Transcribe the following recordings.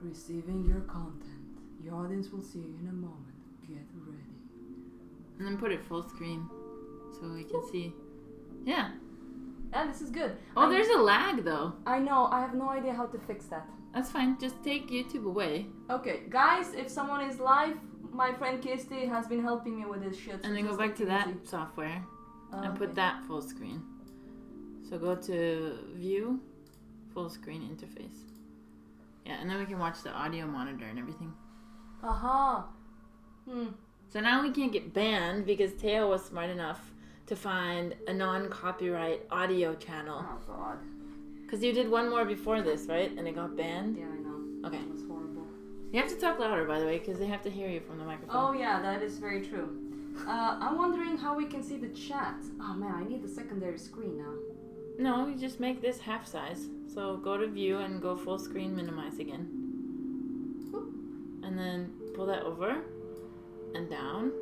Receiving your content. Your audience will see you in a moment. Get ready. And then put it full screen so we can see. Yeah. Yeah, this is good. Oh, there's a lag though. I know. I have no idea how to fix that. That's fine. Just take YouTube away. Okay, guys, if someone is live, my friend Kirsti has been helping me with this shit. So And then go back to that software and put that full screen. So go to View, Full Screen Interface. Yeah, and then we can watch the audio monitor and everything. Aha. So now we can't get banned because Teo was smart enough to find a non-copyright audio channel. Oh, God. Because you did one more before this, right? And it got banned? Yeah, I know. Okay. It was horrible. You have to talk louder, by the way, because they have to hear you from the microphone. Oh, yeah, that is very true. I'm wondering how we can see the chat. Oh, man, I need the secondary screen now. No, you just make this half size. So go to View and go full screen minimize again. Whoop. And then pull that over and down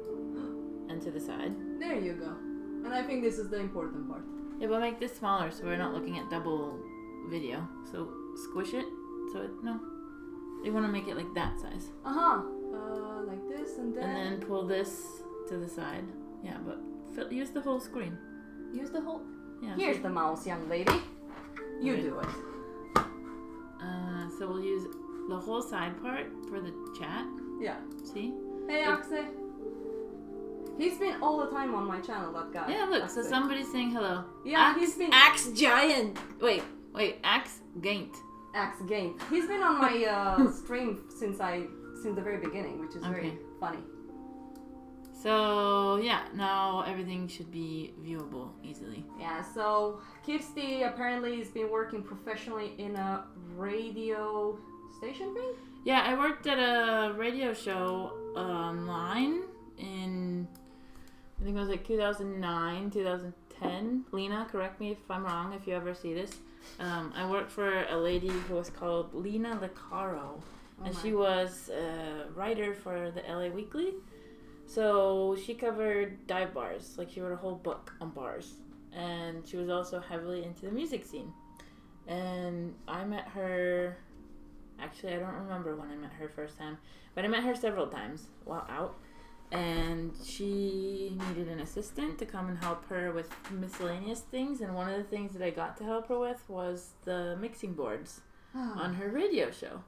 and to the side. There you go. And I think this is the important part. Yeah, but make this smaller so we're not looking at double video. So squish it. So you want to make it like that size. Like this and then... And then pull this to the side. Yeah, but use the whole screen. Use the whole... Yeah. Here's the mouse, young lady. You do it. So we'll use the whole side part for the chat. Yeah. See? Hey, Axe. He's been all the time on my channel, that guy. Yeah, look. Axe. So somebody's saying hello. Yeah, he's been... Axe Giant. Wait. Axe Gaint. Axe Game. He's been on my stream since the very beginning, which is very funny. So yeah, now everything should be viewable easily. Yeah, so Kirsti apparently has been working professionally in a radio station thing? Yeah, I worked at a radio show online in, I think it was like 2009, 2010. Lena, correct me if I'm wrong if you ever see this. I worked for a lady who was called Lena Lecaro, and she was a writer for the LA Weekly. So she covered dive bars, like she wrote a whole book on bars. And she was also heavily into the music scene. And I met her, actually I don't remember when I met her first time, but I met her several times while out. And she needed an assistant to come and help her with miscellaneous things. And one of the things that I got to help her with was the mixing boards on her radio show.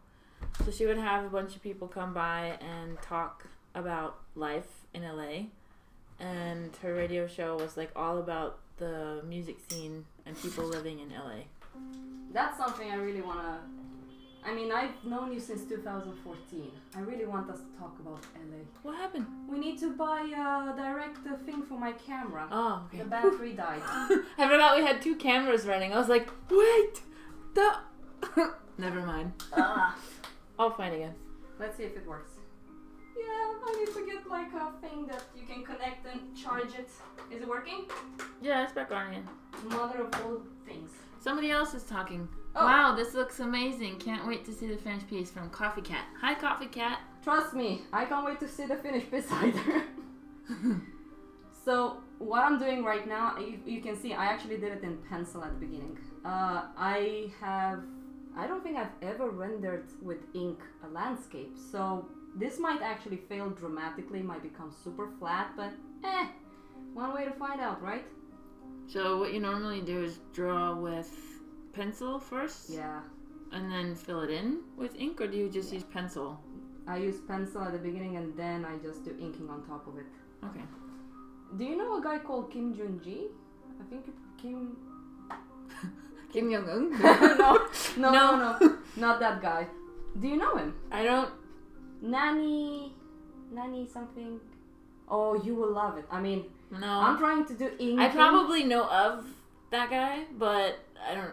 So she would have a bunch of people come by and talk about life in LA, and her radio show was like all about the music scene and people living in LA. That's something I really want to... I mean, I've known you since 2014. I really want us to talk about LA. What happened? We need to buy a direct thing for my camera. Oh, okay. The battery died. I forgot we had 2 cameras running. I was like, wait! Never mind. I'll find again. Let's see if it works. Yeah, I need to get like a thing that you can connect and charge it. Is it working? Yeah, it's back on again. Mother of all things. Somebody else is talking. Oh. Wow, this looks amazing. Can't wait to see the finished piece from Coffee Cat. Hi, Coffee Cat. Trust me, I can't wait to see the finished piece either. So, what I'm doing right now, you can see I actually did it in pencil at the beginning. I don't think I've ever rendered with ink a landscape, so this might actually fail dramatically, might become super flat, but one way to find out, right? So what you normally do is draw with pencil first? Yeah. And then fill it in with ink, or do you just use pencil? I use pencil at the beginning and then I just do inking on top of it. Okay. Do you know a guy called Kim Jun-ji? I think Kim Jong-un? No, not that guy. Do you know him? I don't. Nani something. Oh, you will love it. I mean, No. I'm trying to do inking. I probably know of that guy, but I don't.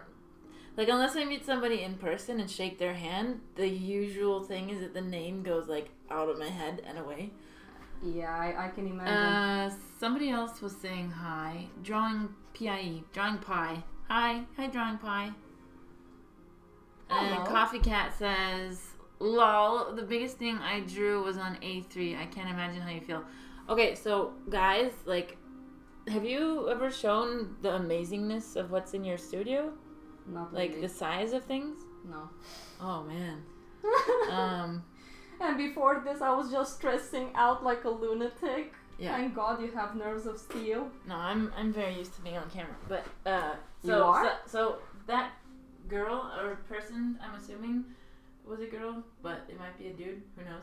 Like, unless I meet somebody in person and shake their hand, the usual thing is that the name goes, like, out of my head and away. Yeah, I can imagine. Somebody else was saying hi. Drawing PIE. Drawing Pie. Hi, Drawing Pie. And Coffee Cat says, lol, the biggest thing I drew was on A3. I can't imagine how you feel. Okay, so, guys, like, have you ever shown the amazingness of what's in your studio? Not Like, really. the size of things? No. Oh, man. And before this, I was just stressing out like a lunatic. Yeah. Thank God you have nerves of steel. No, I'm very used to being on camera. But You are? So that girl or person, I'm assuming, was a girl, but it might be a dude. Who knows?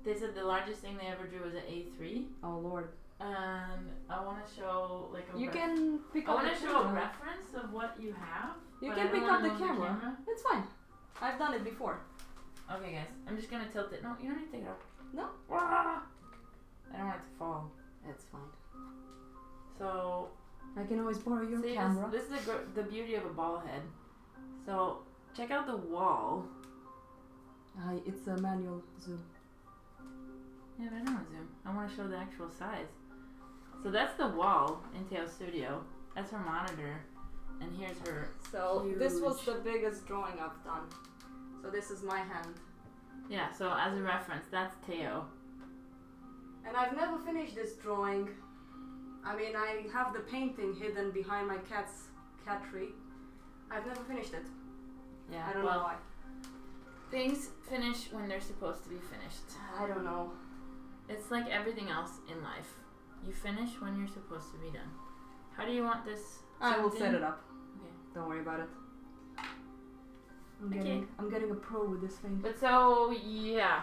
They said the largest thing they ever drew was an A3. Oh Lord. And I want to show like a. You can pick up. I want to show a reference of what you have. You can pick up the camera. It's fine. I've done it before. Okay, guys. I'm just gonna tilt it. No, you don't need to take it off. No. I don't want it to fall. It's fine. So. I can always borrow your camera. This is the beauty of a ball head. So check out the wall. It's a manual zoom. Yeah, but I don't want to zoom. I want to show the actual size. So that's the wall in Teo's studio. That's her monitor. And here's her. So huge... this was the biggest drawing I've done. So this is my hand. Yeah, so as a reference, that's Teo. And I've never finished this drawing. I mean, I have the painting hidden behind my cat's cat tree. I've never finished it. Yeah, I don't know why. Things finish when they're supposed to be finished. I don't know. It's like everything else in life. You finish when you're supposed to be done. How do you want this? I will set it up. Okay. Don't worry about it. I'm getting a pro with this thing. But so yeah,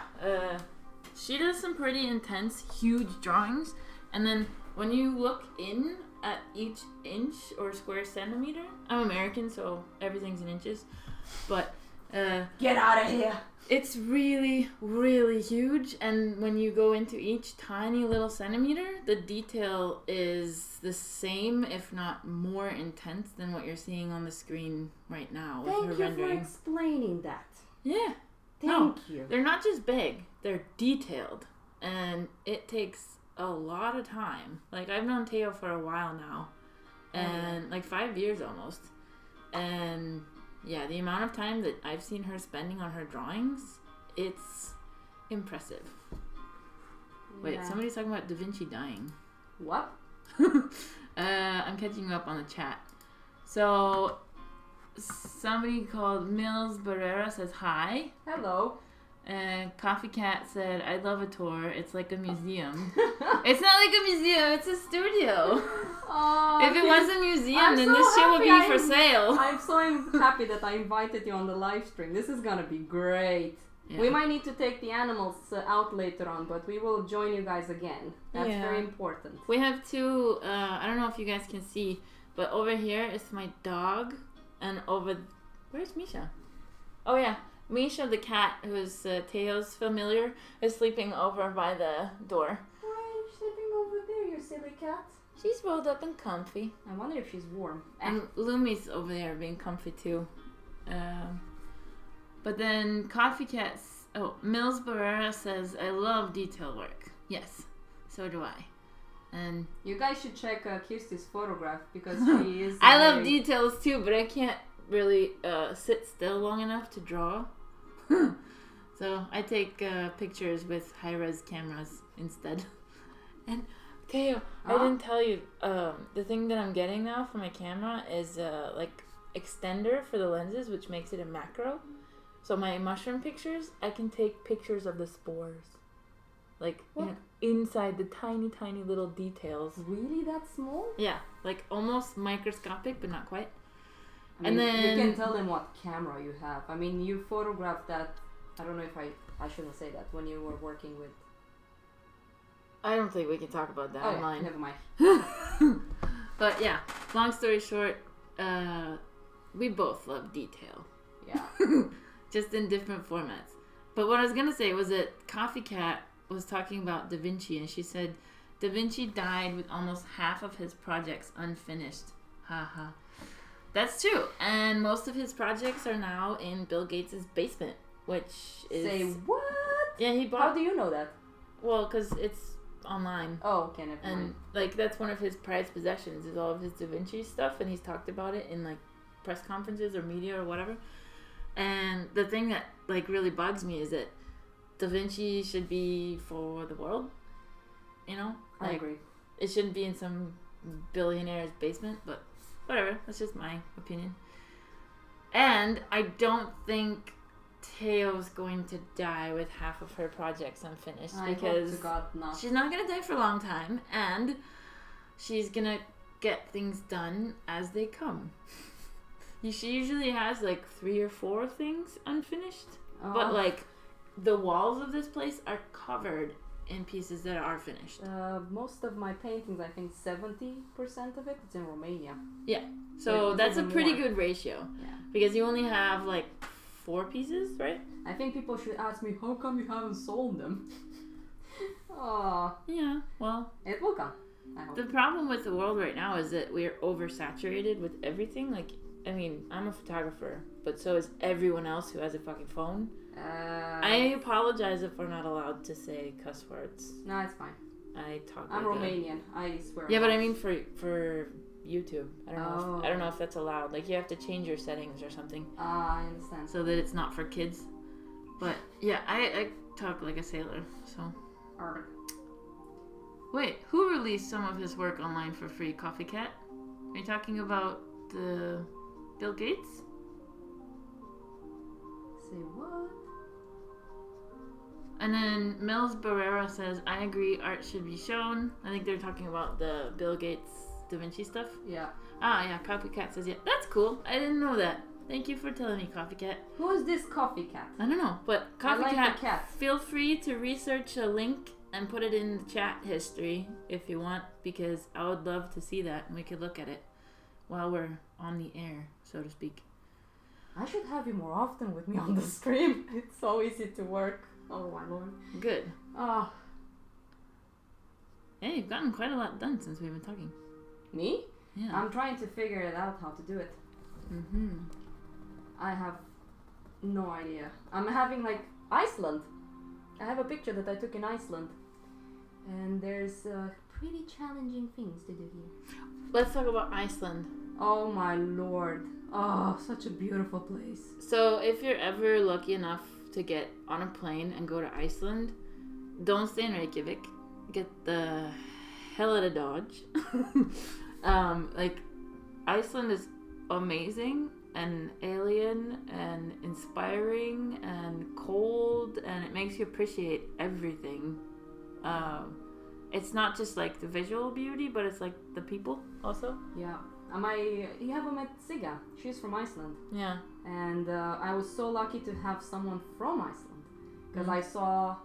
she does some pretty intense, huge drawings, and then when you look in at each inch or square centimeter, I'm American, so everything's in inches, but get out of here. It's really, really huge, and when you go into each tiny little centimeter, the detail is the same, if not more intense than what you're seeing on the screen right now with her rendering. Thank you for explaining that. Yeah. Thank you. They're not just big, they're detailed, and it takes a lot of time. Like, I've known Teo for a while now, and like 5 years almost, and yeah, the amount of time that I've seen her spending on her drawings, it's impressive. Wait, somebody's talking about Da Vinci dying. What? I'm catching you up on the chat. So, somebody called Mills Barrera says hi. Hello. Coffee Cat said, I love a tour. It's like a museum. It's not like a museum, it's a studio. If it was a museum, then this shit would be for sale. I'm so happy that I invited you on the live stream. This is gonna be great. Yeah. We might need to take the animals out later on, but we will join you guys again. That's very important. We have two, I don't know if you guys can see, but over here is my dog, and over... Where's Misha? Oh yeah. Misha, the cat, who is Teo's familiar, is sleeping over by the door. Why are you sleeping over there, you silly cat? She's rolled up and comfy. I wonder if she's warm. And Lumi's over there being comfy too. But then Coffee Cat... Oh, Mills Barrera says, I love detail work. Yes, so do I. And you guys should check Kirsti's photograph because she is... I love details too, but I can't really sit still long enough to draw. So I take pictures with high-res cameras instead. And Teo, I didn't tell you, the thing that I'm getting now for my camera is like extender for the lenses, which makes it a macro. So my mushroom pictures, I can take pictures of the spores. Like, you know, inside the tiny, tiny little details. Really that small? Yeah, like almost microscopic, but not quite. I mean, and then you can tell them what camera you have. I mean, you photographed that. I don't know if I shouldn't say that when you were working with. I don't think we can talk about that online. Yeah, never mind. But yeah, long story short, we both love detail. Yeah. Just in different formats. But what I was gonna say was that Coffee Cat was talking about Da Vinci, and she said Da Vinci died with almost half of his projects unfinished. Haha. That's true, and most of his projects are now in Bill Gates' basement, which is... Say what? Yeah, he bought... How do you know that? Well, because it's online. Oh, okay, never mind. And, like, that's one of his prized possessions, is all of his Da Vinci stuff, and he's talked about it in, like, press conferences or media or whatever. And the thing that, like, really bugs me is that Da Vinci should be for the world, you know? Like, I agree. It shouldn't be in some billionaire's basement, but... Whatever, that's just my opinion. And I don't think Teo's going to die with half of her projects unfinished because hope to God not. she's not going to die for a long time, and she's going to get things done as they come. She usually has like 3 or 4 things unfinished, but like the walls of this place are covered in pieces that are finished. Most of my paintings, I think 70% of it, it's in Romania. Yeah, so that's a pretty good ratio. Yeah. Because you only have like 4 pieces, right? I think people should ask me, how come you haven't sold them? Oh. Yeah, well, it will come. I hope. The problem with the world right now is that we're oversaturated with everything. Like, I mean, I'm a photographer, but so is everyone else who has a fucking phone. I apologize if we're not allowed to say cuss words. No, it's fine. I talk. I'm like Romanian. I swear. Yeah, but I mean for YouTube. I don't know if that's allowed. Like you have to change your settings or something. I understand. So that it's not for kids. But yeah, I talk like a sailor. So. Arr. Wait, who released some of his work online for free? Coffee Cat? Are you talking about the Bill Gates? Say what? And then Mills Barrera says, I agree, art should be shown. I think they're talking about the Bill Gates Da Vinci stuff. Yeah. Ah, yeah, Coffee Cat says, yeah, that's cool. I didn't know that. Thank you for telling me, Coffee Cat. Who is this Coffee Cat? I don't know, but Coffee Cat, feel free to research a link and put it in the chat history if you want, because I would love to see that and we could look at it while we're on the air, so to speak. I should have you more often with me on the stream. It's so easy to work. Oh my lord. Good. Oh. Hey, you've gotten quite a lot done since we've been talking. Me? Yeah. I'm trying to figure it out how to do it. Mm-hmm. I have no idea. I'm having like Iceland. I have a picture that I took in Iceland. And there's pretty challenging things to do here. Let's talk about Iceland. Oh my lord. Oh, such a beautiful place. So if you're ever lucky enough to get on a plane and go to Iceland, don't stay in Reykjavik. Get the hell out of Dodge. Like, Iceland is amazing and alien and inspiring and cold, and it makes you appreciate everything. It's not just like the visual beauty, but it's like the people also. Yeah. You haven't met Sigga. She's from Iceland. Yeah. And I was so lucky to have someone from Iceland. Because I saw...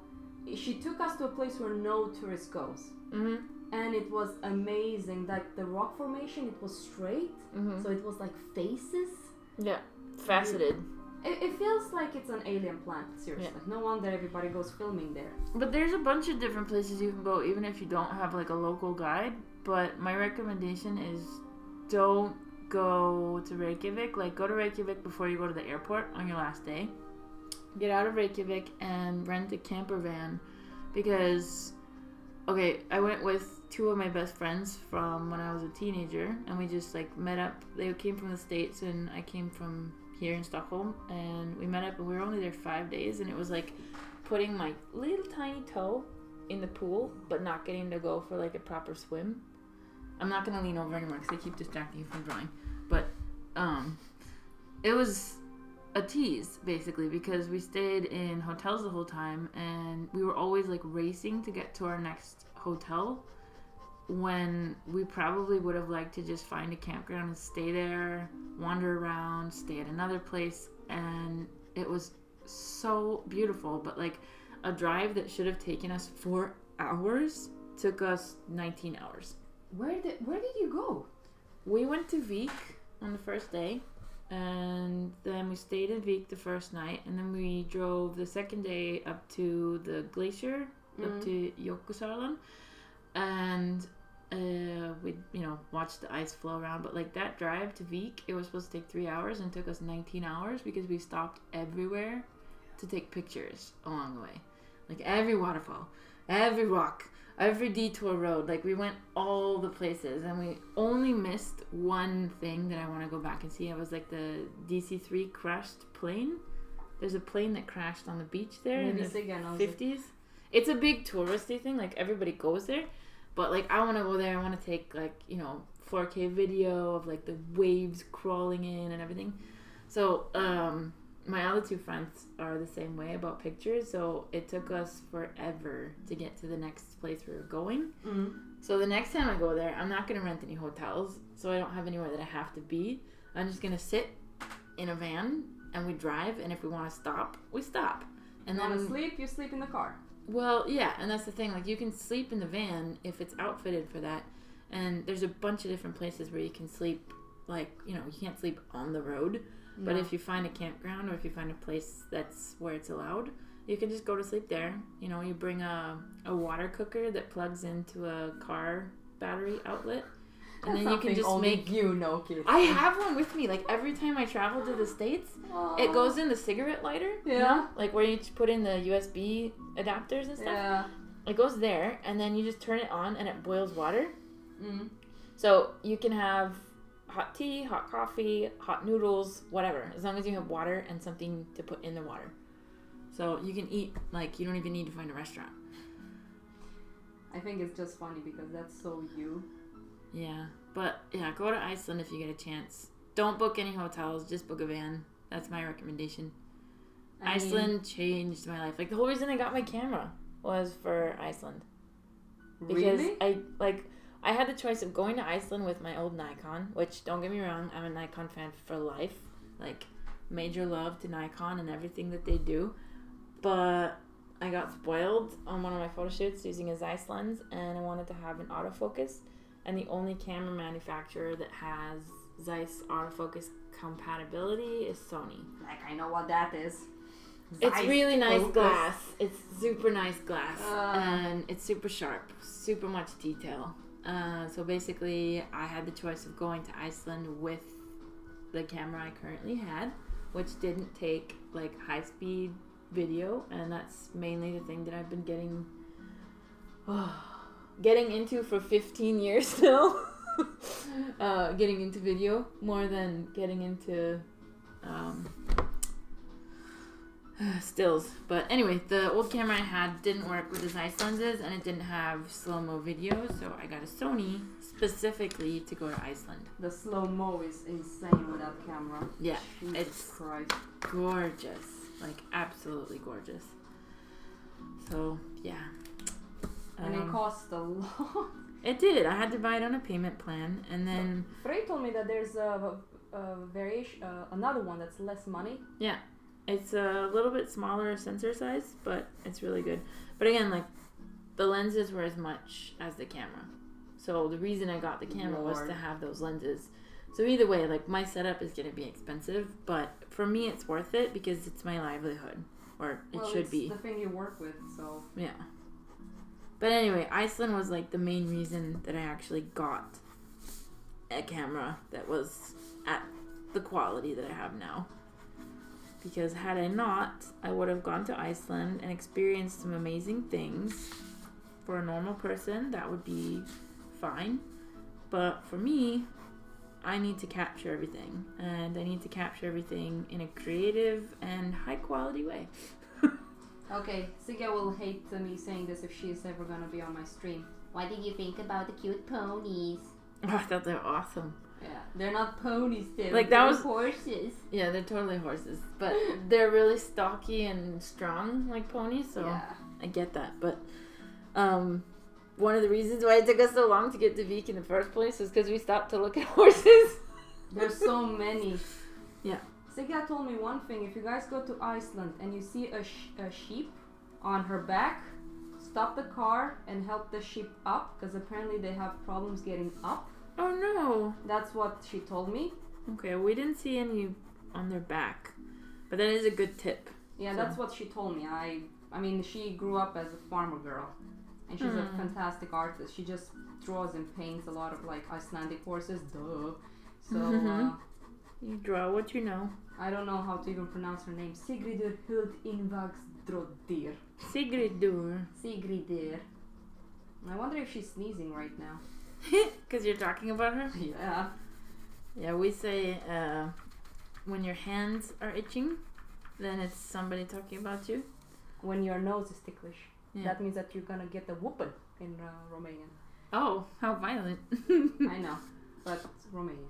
She took us to a place where no tourist goes. Mm-hmm. And it was amazing. Like the rock formation, it was straight. Mm-hmm. So it was like faces. Yeah. Faceted. It feels like it's an alien planet, seriously. Yeah. No wonder everybody goes filming there. But there's a bunch of different places you can go, even if you don't have like a local guide. But my recommendation is don't go to Reykjavik. Like, go to Reykjavik before you go to the airport on your last day. Get out of Reykjavik and rent a camper van. Because, okay, I went with 2 of my best friends from when I was a teenager. And we just like met up. They came from the States and I came from here in Stockholm, and we met up and we were only there 5 days, and it was like putting my little tiny toe in the pool but not getting to go for like a proper swim. I'm not gonna lean over anymore because I keep distracting you from drawing, but it was a tease basically, because we stayed in hotels the whole time and we were always like racing to get to our next hotel, when we probably would have liked to just find a campground and stay there, wander around, stay at another place. And it was so beautiful, but like a drive that should have taken us 4 hours took us 19 hours. Where did you go? We went to Vik on the first day, and then we stayed in Vik the first night, and then we drove the second day up to the glacier, up to Jökulsárlón, and we watched the ice flow around. But like that drive to Vik, it was supposed to take 3 hours and took us 19 hours because we stopped everywhere to take pictures along the way. Like every waterfall, every rock, every detour road. Like we went all the places, and we only missed one thing that I want to go back and see. It was like the DC-3 crashed plane. There's a plane that crashed on the beach there in the 50s. It's a big touristy thing. Like everybody goes there. But like I want to go there. I want to take like 4K video of like the waves crawling in and everything. So my other two friends are the same way about pictures, so it took us forever to get to the next place we were going. Mm. So the next time I go there, I'm not going to rent any hotels, so I don't have anywhere that I have to be. I'm just going to sit in a van and we drive, and if we want to stop, we stop. And you then want to sleep, you sleep in the car. Well, yeah, and that's the thing. Like, you can sleep in the van if it's outfitted for that, and there's a bunch of different places where you can sleep. Like, you know, you can't sleep on the road, but if you find a campground or if you find a place that's where it's allowed, you can just go to sleep there. You know, you bring a water cooker that plugs into a car battery outlet, and then you can just make. Kirsti. I have one with me. Like, every time I travel to the States, it goes in the cigarette lighter. Yeah. You know? Like, where you put in the USB adapters and stuff. Yeah. It goes there, and then you just turn it on, and it boils water. Mm. So you can have hot tea, hot coffee, hot noodles, whatever, as long as you have water and something to put in the water. So you can eat, like, you don't even need to find a restaurant. I think it's just funny because that's so you. Yeah, but yeah, go to Iceland if you get a chance. Don't book any hotels, just book a van. That's my recommendation. Iceland changed my life. Like, the whole reason I got my camera was for Iceland. Because really? I had the choice of going to Iceland with my old Nikon, which, don't get me wrong, I'm a Nikon fan for life. Like, major love to Nikon and everything that they do. But I got spoiled on one of my photo shoots using a Zeiss lens, and I wanted to have an autofocus. And the only camera manufacturer that has Zeiss autofocus compatibility is Sony. Like, I know what that is. It's really nice glass. It's super nice glass. And it's super sharp. Super much detail. So basically, I had the choice of going to Iceland with the camera I currently had, which didn't take, like, high-speed video. And that's mainly the thing that I've been getting into for 15 years now. Getting into video more than getting into stills. But anyway, the old camera I had didn't work with the Zeiss lenses, and it didn't have slow-mo video, so I got a Sony specifically to go to Iceland. The slow-mo is insane with that camera. Yeah, Jesus it's Christ. gorgeous. Like, absolutely gorgeous. So, yeah. And it cost a lot. It did. I had to buy it on a payment plan, and then... Frey told me that there's a variation, another one that's less money. Yeah. It's a little bit smaller sensor size, but it's really good. But again, like, the lenses were as much as the camera. So the reason I got the camera was to have those lenses. So either way, like, my setup is going to be expensive, but for me it's worth it because it's my livelihood. Or it should be. It's the thing you work with, so... Yeah. But anyway, Iceland was, like, the main reason that I actually got a camera that was at the quality that I have now. Because had I not, I would have gone to Iceland and experienced some amazing things. For a normal person, that would be fine. But for me, I need to capture everything. And I need to capture everything in a creative and high quality way. Okay, Sigga will hate me saying this if she's ever gonna be on my stream. What did you think about the cute ponies? Oh, I thought they were awesome. Yeah, they're not ponies, they're like, that was horses. Yeah, they're totally horses, but they're really stocky and strong like ponies, so yeah. I get that. But one of the reasons why it took us so long to get to Vik in the first place is because we stopped to look at horses. There's so many. Yeah. Sigga told me one thing: if you guys go to Iceland and you see a sheep on her back, stop the car and help the sheep up, because apparently they have problems getting up. Oh no. That's what she told me. Okay, we didn't see any on their back, but that is a good tip. Yeah, that's what she told me. I mean, she grew up as a farmer girl, and she's a fantastic artist. She just draws and paints a lot of, like, Icelandic horses. Duh. So you draw what you know. I don't know how to even pronounce her name. Sigridur Huld Invagsdrodir. Sigridur. I wonder if she's sneezing right now. Because you're talking about her? Yeah. Yeah, we say when your hands are itching, then it's somebody talking about you. When your nose is ticklish. Yeah. That means that you're gonna get the whooping in Romanian. Oh, how violent. I know, but it's Romanian.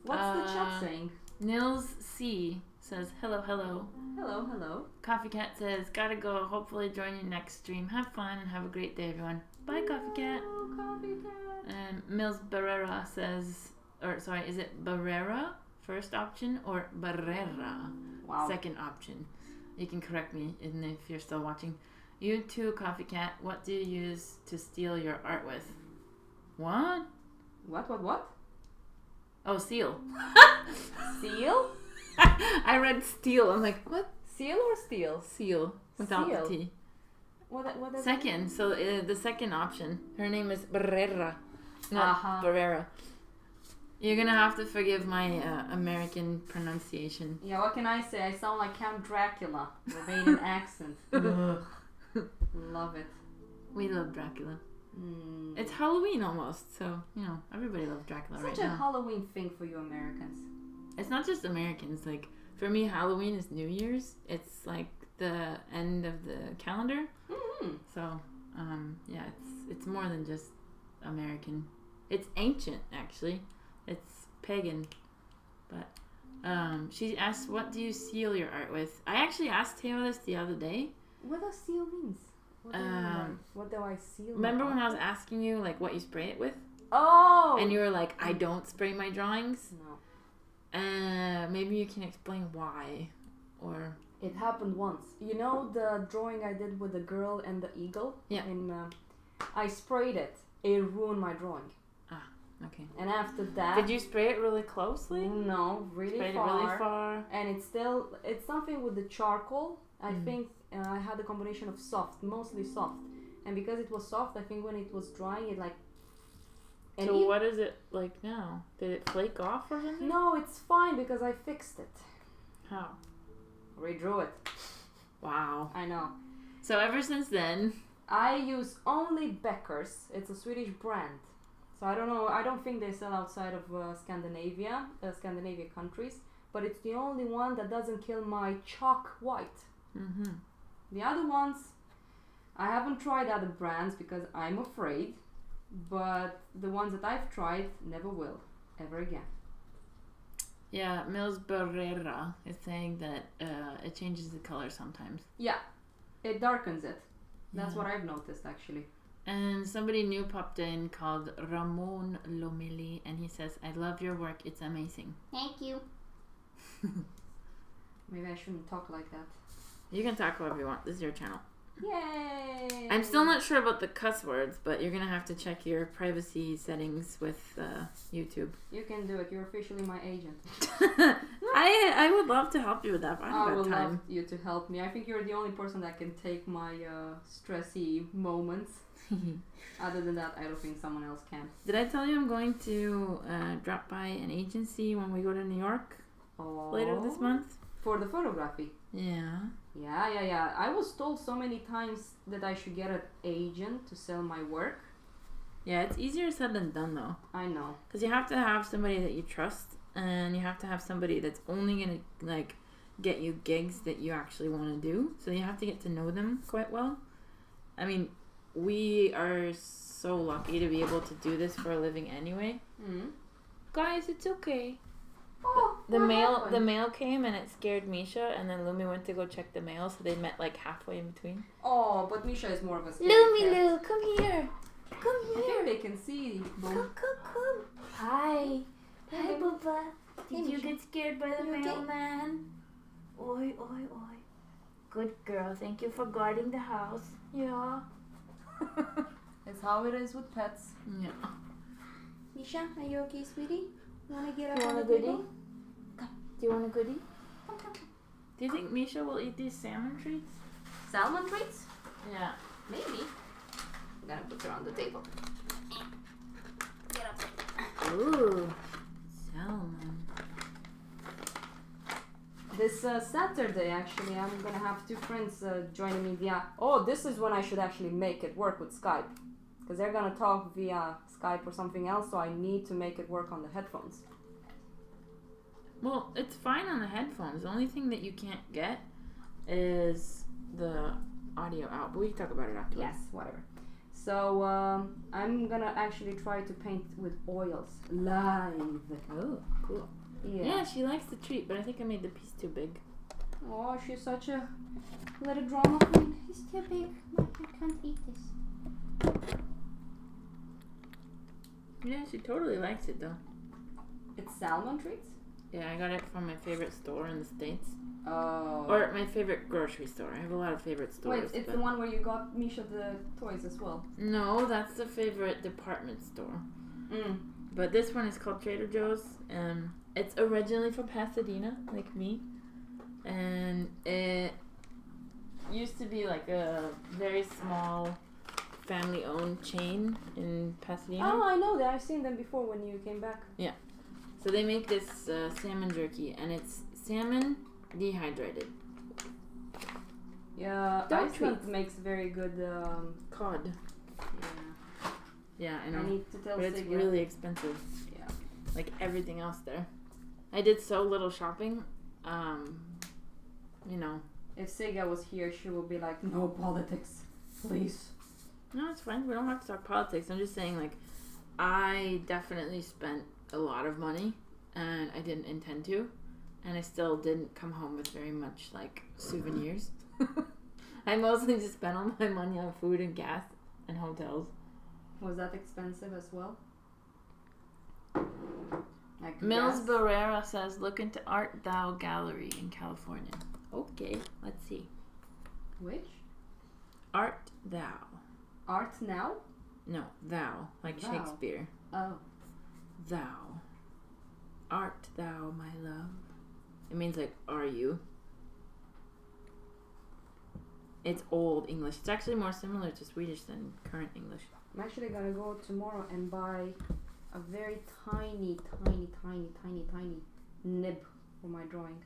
What's the chat saying? Nils C says, hello, hello. Hello, hello. Coffee Cat says, gotta go. Hopefully join you next stream. Have fun and have a great day, everyone. Bye, Coffee Cat. Hello, Coffee Cat. And Mills Barrera says, or sorry, is it Barrera, first option, or Barrera, second option? You can correct me if you're still watching. You too, Coffee Cat. What do you use to steal your art with? What? What? Oh, seal. Seal? I read steal. I'm like, what? Seal or steel? Seal. Without Seal. the T. What is Second. So the second option. Her name is Barrera. Not Barrera. You're going to have to forgive my American pronunciation. Yeah, what can I say? I sound like Count Dracula. Romanian accent. Love it. We love Dracula. It's Halloween almost, so, everybody loves Dracula right now. Such a Halloween thing for you Americans. It's not just Americans. Like, for me, Halloween is New Year's. It's like the end of the calendar. Mm-hmm. So, it's more than just American. It's ancient, actually. It's pagan. But, she asked, what do you seal your art with? I actually asked Teo this the other day. What does seal means? What do I seal? Remember when I was asking you, like, what you spray it with? Oh! And you were like, I don't spray my drawings? No. Maybe you can explain why. Or... It happened once. You know the drawing I did with the girl and the eagle? Yeah. I sprayed it. It ruined my drawing. Ah, okay. And after that... Did you spray it really closely? No, really Sprayed far. it really far. And it's something with the charcoal. I think I had a combination of soft, mostly soft. And because it was soft, I think when it was drying, it like... So what is it like now? Did it flake off or something? No, it's fine because I fixed it. How? Redrew it. Wow. I know. So ever since then... I use only Becker's. It's a Swedish brand. So I don't know. I don't think they sell outside of Scandinavia countries. But it's the only one that doesn't kill my chalk white. Mm-hmm. The other ones, I haven't tried other brands because I'm afraid. But the ones that I've tried never will. Ever again. Yeah, Mills Barrera is saying that it changes the color sometimes. Yeah, it darkens it. That's what I've noticed actually. And somebody new popped in called Ramon Lomeli, and he says, I love your work, it's amazing. Thank you. Maybe I shouldn't talk like that. You can talk whatever you want, this is your channel. Yay! I'm still not sure about the cuss words, but you're gonna have to check your privacy settings with YouTube. You can do it, you're officially my agent. I would love to help you with that, but I would don't have time. love you to help me. I think you're the only person that can take my stressy moments. Other than that, I don't think someone else can. Did I tell you I'm going to drop by an agency when we go to New York later this month? For the photography? Yeah. Yeah. I was told so many times that I should get an agent to sell my work. Yeah, it's easier said than done though. I know. Because you have to have somebody that you trust, and you have to have somebody that's only going to like get you gigs that you actually want to do. So you have to get to know them quite well. I mean, we are so lucky to be able to do this for a living anyway. Mm. Guys, it's okay. Oh, the mail came and it scared Misha, and then Lumi went to go check the mail, so they met like halfway in between. Oh, but Misha is more of a scared Lumi, come here. Come here. I think they can see. Come. Hi. Hi, Bubba. Did you get scared by the mailman? Oi. Good girl. Thank you for guarding the house. Yeah. It's how it is with pets. Yeah. Misha, are you okay, sweetie? You want to get up You on want the a goodie? table? Come. Do you want a goodie? Come. Do you think Misha will eat these salmon treats? Salmon treats? Yeah. Maybe. I'm gonna put her on the table. Get up. Ooh. Salmon. This Saturday, actually, I'm gonna have two friends joining me via... Oh, this is when I should actually make it work with Skype. Because they're gonna talk via Skype or something else, so I need to make it work on the headphones. Well, it's fine on the headphones. The only thing that you can't get is the audio out. But we can talk about it afterwards. Yes, whatever. So, I'm gonna actually try to paint with oils live. Oh, cool. Yeah, she likes the treat, but I think I made the piece too big. Oh, she's such a little drama queen. It's too big. I can't eat this. Yeah, she totally likes it though. It's salmon treats? Yeah, I got it from my favorite store in the States. Oh. Or my favorite grocery store. I have a lot of favorite stores. Wait, it's the one where you got Misha the toys as well? No, that's the favorite department store. But this one is called Trader Joe's. It's originally from Pasadena, like me. And it used to be like a very small family-owned chain in Pasadena. Oh, I know that. I've seen them before when you came back. Yeah. So they make this salmon jerky, and it's salmon dehydrated. Yeah, Iceland makes very good cod. Yeah. Yeah, I know. I need to tell but it's Sigga. really expensive. Yeah. Like everything else there. I did so little shopping. You know. If Sigga was here, she would be like, no politics, please. No, it's fine. We don't have to talk politics. I'm just saying, like, I definitely spent a lot of money, and I didn't intend to, and I still didn't come home with very much, like, souvenirs. I mostly just spent all my money on food and gas and hotels. Was that expensive as well? Like Mills gas? Barrera says, look into Art Thou Gallery in California. Okay, let's see. Which? Art Thou. Art Now? No, thou, like Thou. Shakespeare. Oh. Thou. Art thou my love? It means like, are you? It's old English. It's actually more similar to Swedish than current English. I'm actually gonna go tomorrow and buy a very tiny nib for my drawing.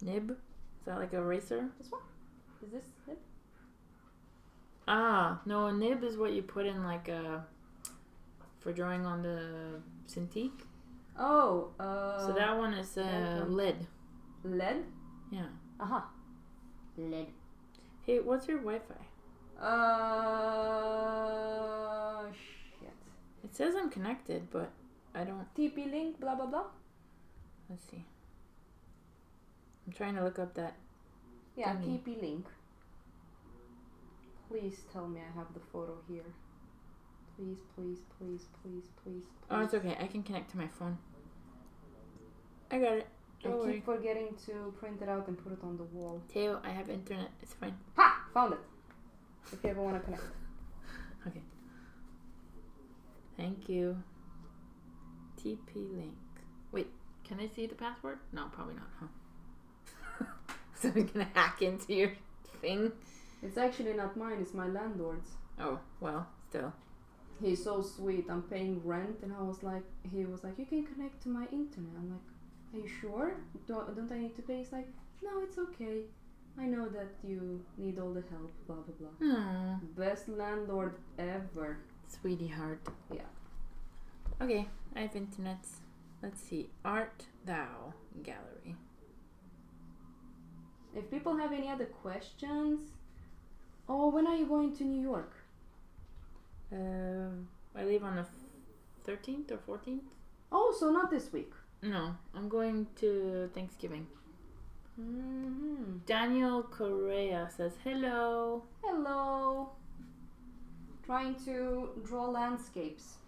Nib? Is that like a eraser? This one? Is this nib? Ah, no, a nib is what you put in like for drawing on the Cintiq. Oh, so that one is lead. Lead? Yeah. Uh-huh. Lead. Hey, what's your Wi-Fi? Shit. It says I'm connected, but I don't... TP link, blah, blah, blah. Let's see. I'm trying to look up that. Yeah, thingy. TP link. Please tell me I have the photo here. Please, please, please, please, please, please. Oh, it's okay. I can connect to my phone. I got it. I Don't worry. keep forgetting to print it out and put it on the wall. Teo, I have internet. It's fine. Ha! Found it. If you ever want to connect. Okay. Thank you. TP link. Wait, can I see the password? No, probably not, huh? Someone's gonna hack into your thing. It's actually not mine, it's my landlord's. Oh, well, still. He's so sweet. I'm paying rent and he was like, you can connect to my internet. I'm like, are you sure? Don't I need to pay? He's like, no, it's okay. I know that you need all the help, blah, blah, blah. Aww. Best landlord ever. Sweetie heart. Yeah. Okay, I have internet. Let's see. Art Thou Gallery. If people have any other questions... Oh, when are you going to New York? I leave on the 13th or 14th. Oh, so not this week. No, I'm going to Thanksgiving. Mm-hmm. Daniel Correa says, hello. Hello. Trying to draw landscapes.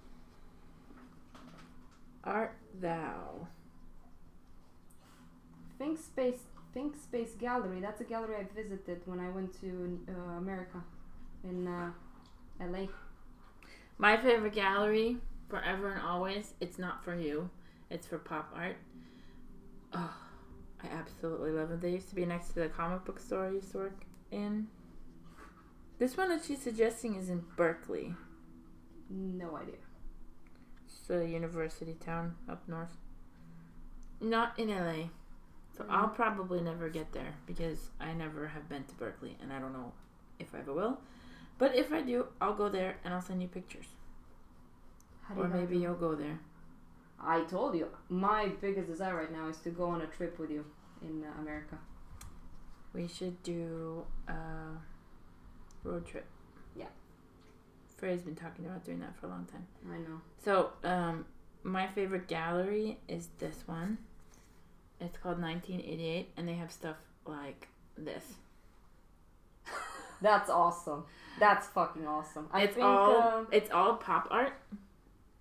Art Thou. Think Space Gallery. That's a gallery I visited when I went to America in LA. My favorite gallery, forever and always, it's not for you. It's for pop art. Oh, I absolutely love it. They used to be next to the comic book store I used to work in. This one that she's suggesting is in Berkeley. No idea. It's a university town up north. Not in LA. So I'll probably never get there because I never have been to Berkeley and I don't know if I ever will. But if I do, I'll go there and I'll send you pictures. Or maybe you'll go there. I told you, my biggest desire right now is to go on a trip with you in America. We should do a road trip. Yeah. Frey's been talking about doing that for a long time. I know. So, my favorite gallery is this one. It's called 1988, and they have stuff like this. That's awesome. That's fucking awesome. It's all pop art,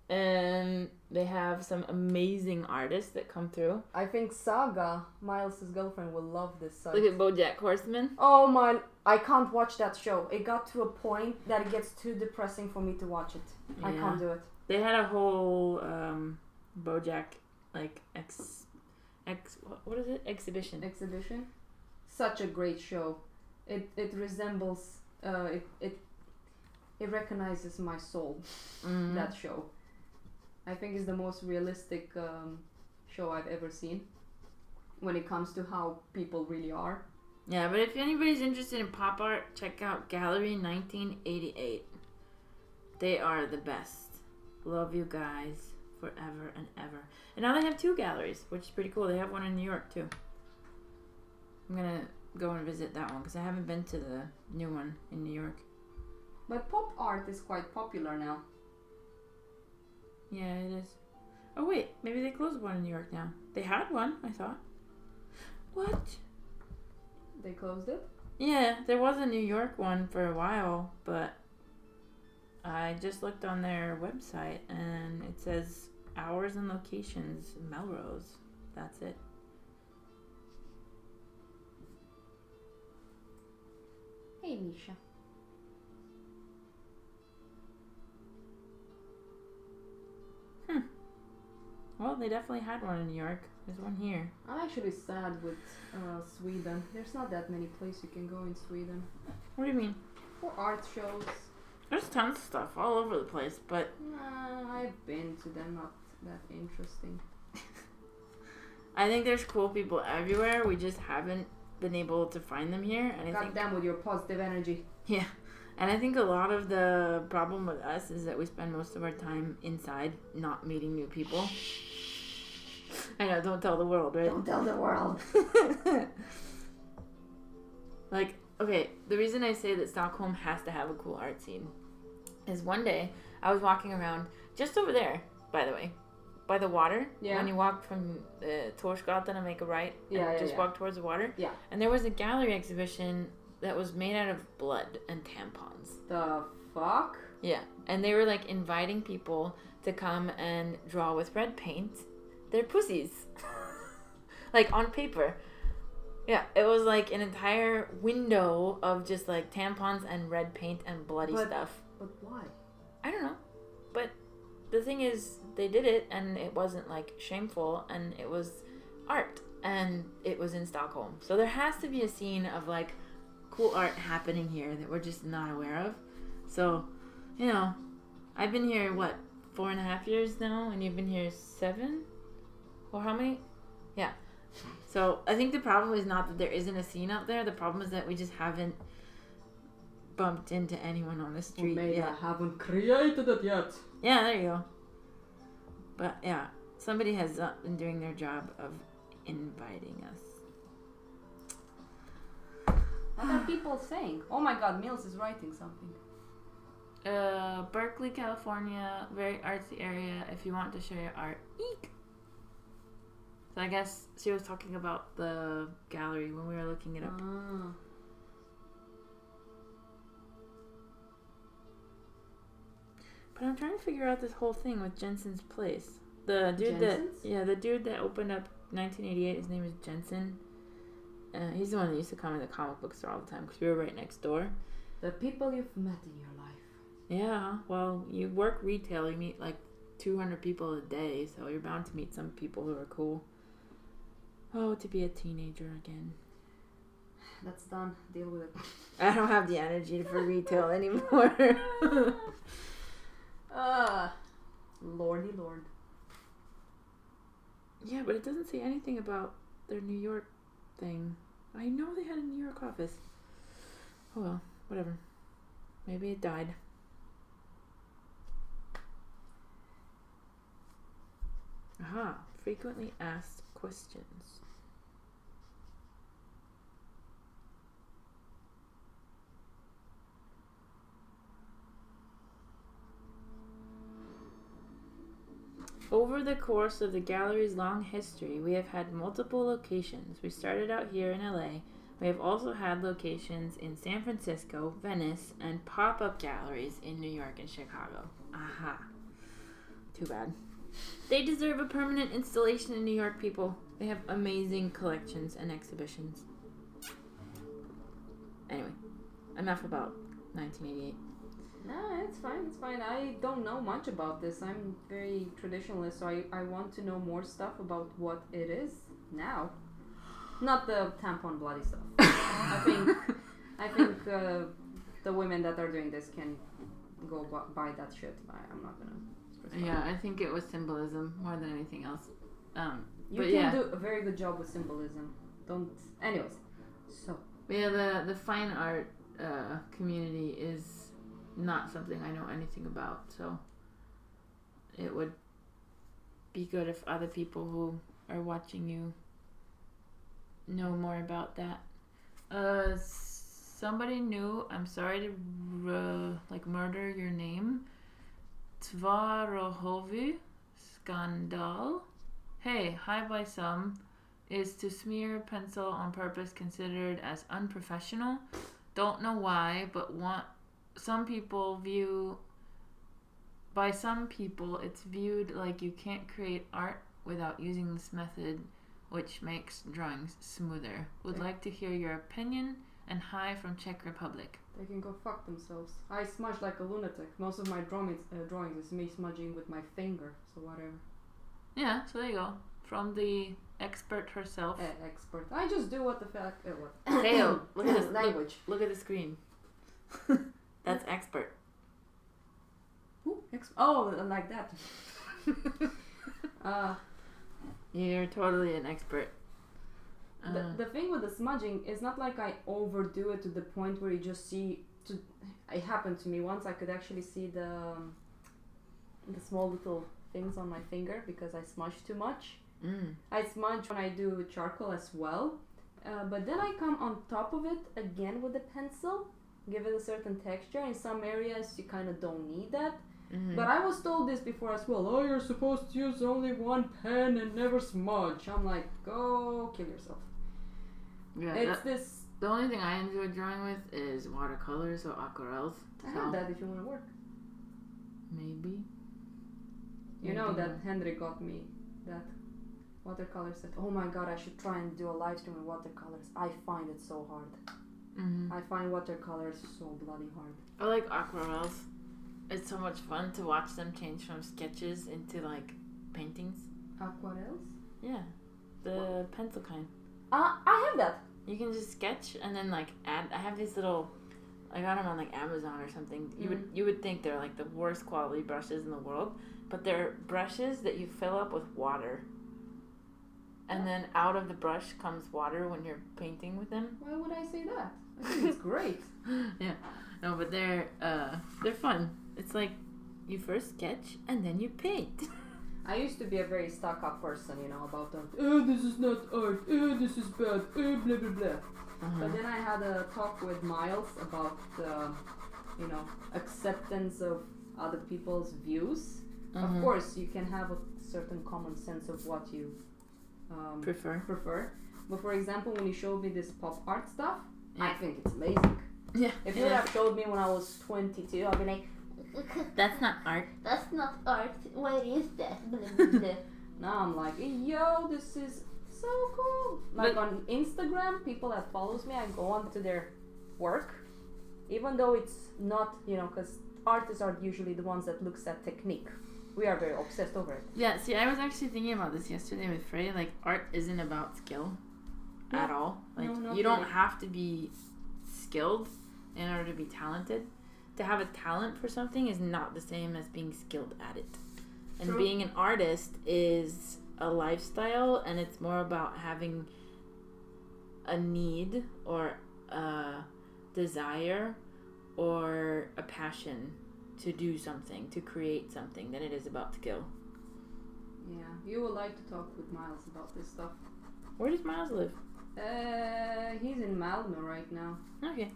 and they have some amazing artists that come through. I think Saga, Miles' girlfriend, will love this site. Look at BoJack Horseman. Oh my! I can't watch that show. It got to a point that it gets too depressing for me to watch it. Yeah. I can't do it. They had a whole BoJack what is it? Exhibition. Such a great show. It resembles it recognizes my soul. Mm-hmm. That show. I think is the most realistic show I've ever seen when it comes to how people really are. Yeah, but if anybody's interested in pop art, check out Gallery 1988. They are the best. Love you guys forever and ever. And now they have 2 galleries, which is pretty cool. They have one in New York too. I'm gonna go and visit that one because I haven't been to the new one in New York. But pop art is quite popular now. Yeah, it is. Oh wait, maybe they closed one in New York now. They had one, I thought. What? They closed it? Yeah, there was a New York one for a while, but I just looked on their website and it says hours and locations, Melrose. That's it. Hey, Misha. Well, they definitely had one in New York. There's one here. I'm actually sad with Sweden. There's not that many places you can go in Sweden. What do you mean? For art shows. There's tons of stuff all over the place, but... I've been to them, not that interesting. I think there's cool people everywhere. We just haven't been able to find them here. And God damn with your positive energy. Yeah. And I think a lot of the problem with us is that we spend most of our time inside, not meeting new people. I know, don't tell the world, right? Don't tell the world. Like, okay, the reason I say that Stockholm has to have a cool art scene is one day I was walking around just over there, by the way, by the water. Yeah. When you walk from Torsgatan and make a right and walk towards the water. Yeah. And there was a gallery exhibition that was made out of blood and tampons. The fuck? Yeah. And they were like inviting people to come and draw with red paint their pussies. Like on paper. Yeah, it was like an entire window of just like tampons and red paint and bloody stuff. But why? I don't know. But the thing is, they did it and it wasn't like shameful and it was art and it was in Stockholm. So there has to be a scene of like cool art happening here that we're just not aware of. So, you know, I've been here, 4.5 years now, and you've been here 7? Or how many? Yeah. So I think the problem is not that there isn't a scene out there. The problem is that we just haven't bumped into anyone on the street yet. I haven't created it yet. Yeah, there you go. But yeah, somebody has been doing their job of inviting us. What are people saying? Oh my god, Mills is writing something. Berkeley, California, very artsy area. If you want to share your art, eek. So I guess she was talking about the gallery when we were looking it up. But I'm trying to figure out this whole thing with Jensen's Place. The dude that opened up 1988. His name is Jensen. He's the one that used to come in the comic book store all the time because we were right next door. The people you've met in your life. Yeah, well, you work retail. You meet like 200 people a day, so you're bound to meet some people who are cool. Oh, to be a teenager again. That's done. Deal with it. I don't have the energy for retail anymore. Lordy Lord. Yeah, but it doesn't say anything about their New York thing. I know they had a New York office. Oh well, whatever. Maybe it died. Aha, frequently asked questions. Over the course of the gallery's long history, we have had multiple locations. We started out here in LA. We have also had locations in San Francisco, Venice, and pop-up galleries in New York and Chicago. Aha. Too bad. They deserve a permanent installation in New York, people. They have amazing collections and exhibitions. Anyway, enough about 1988. No, it's fine. I don't know much about this. I'm very traditionalist, so I want to know more stuff about what it is now. Not the tampon bloody stuff. I think the women that are doing this can go buy that shit. I'm not gonna. Yeah, I think it was symbolism more than anything else. You can do a very good job with symbolism. Anyways, so. Yeah, the fine art community is not something I know anything about, so it would be good if other people who are watching you know more about that. Somebody new, I'm sorry to murder your name. Tvarohovu Skandal. Hey, hi by some. Is to smear pencil on purpose considered as unprofessional? Don't know why, but some people it's viewed like you can't create art without using this method, which makes drawings smoother. Would like to hear your opinion, and hi from Czech Republic. They can go fuck themselves. I smudge like a lunatic. Most of my drawings is me smudging with my finger, so whatever. Yeah, so there you go. From the expert herself. Expert. I just do what the fuck. Theo, look at this language. Look at the screen. That's expert. Who? Oh, like that. You're totally an expert. The thing with the smudging is not like I overdo it to the point where you just see. It happened to me once. I could actually see the small little things on my finger because I smudge too much. I smudge when I do charcoal as well, but then I come on top of it again with the pencil, give it a certain texture. In some areas you kind of don't need that. But I was told this before as well. Oh, you're supposed to use only one pen and never smudge. I'm like, go kill yourself. Yeah, the only thing I enjoy drawing with is watercolors or aquarelles. I have that if you want to work. Maybe. You know that Henry got me that watercolor set. Oh my god, I should try and do a live stream with watercolors. I find it so hard. I find watercolors so bloody hard. I like aquarelles. It's so much fun to watch them change from sketches into like paintings. Aquarelles? Yeah, the pencil kind. I have that. You can just sketch and then like add. I have these little. I got them on like Amazon or something. You would think they're like the worst quality brushes in the world, but they're brushes that you fill up with water. And then out of the brush comes water when you're painting with them. Why would I say that? I think it's great. Yeah. No, but they're fun. It's like you first sketch and then you paint. I used to be a very stuck up person, about this is not art, this is bad, blah blah blah. But then I had a talk with Miles about acceptance of other people's views. Of course, you can have a certain common sense of what you prefer. But for example, when you showed me this pop art stuff, I think it's amazing. Yeah. If you would have showed me when I was 22, I'd be like, that's not art. That's not art. What is that? Blah, blah, blah. Now I'm like, yo, this is so cool. Like on Instagram, people that follows me, I go on to their work, even though it's not, because artists are usually the ones that looks at technique. We are very obsessed over it. Yeah, see, I was actually thinking about this yesterday with Frey. Like, art isn't about skill at all. Like, no, you don't have to be skilled in order to be talented. To have a talent for something is not the same as being skilled at it. And being an artist is a lifestyle, and it's more about having a need or a desire or a passion to do something, to create something, than it is about skill. Yeah, you would like to talk with Miles about this stuff. Where does Miles live? He's in Malmö right now. Okay.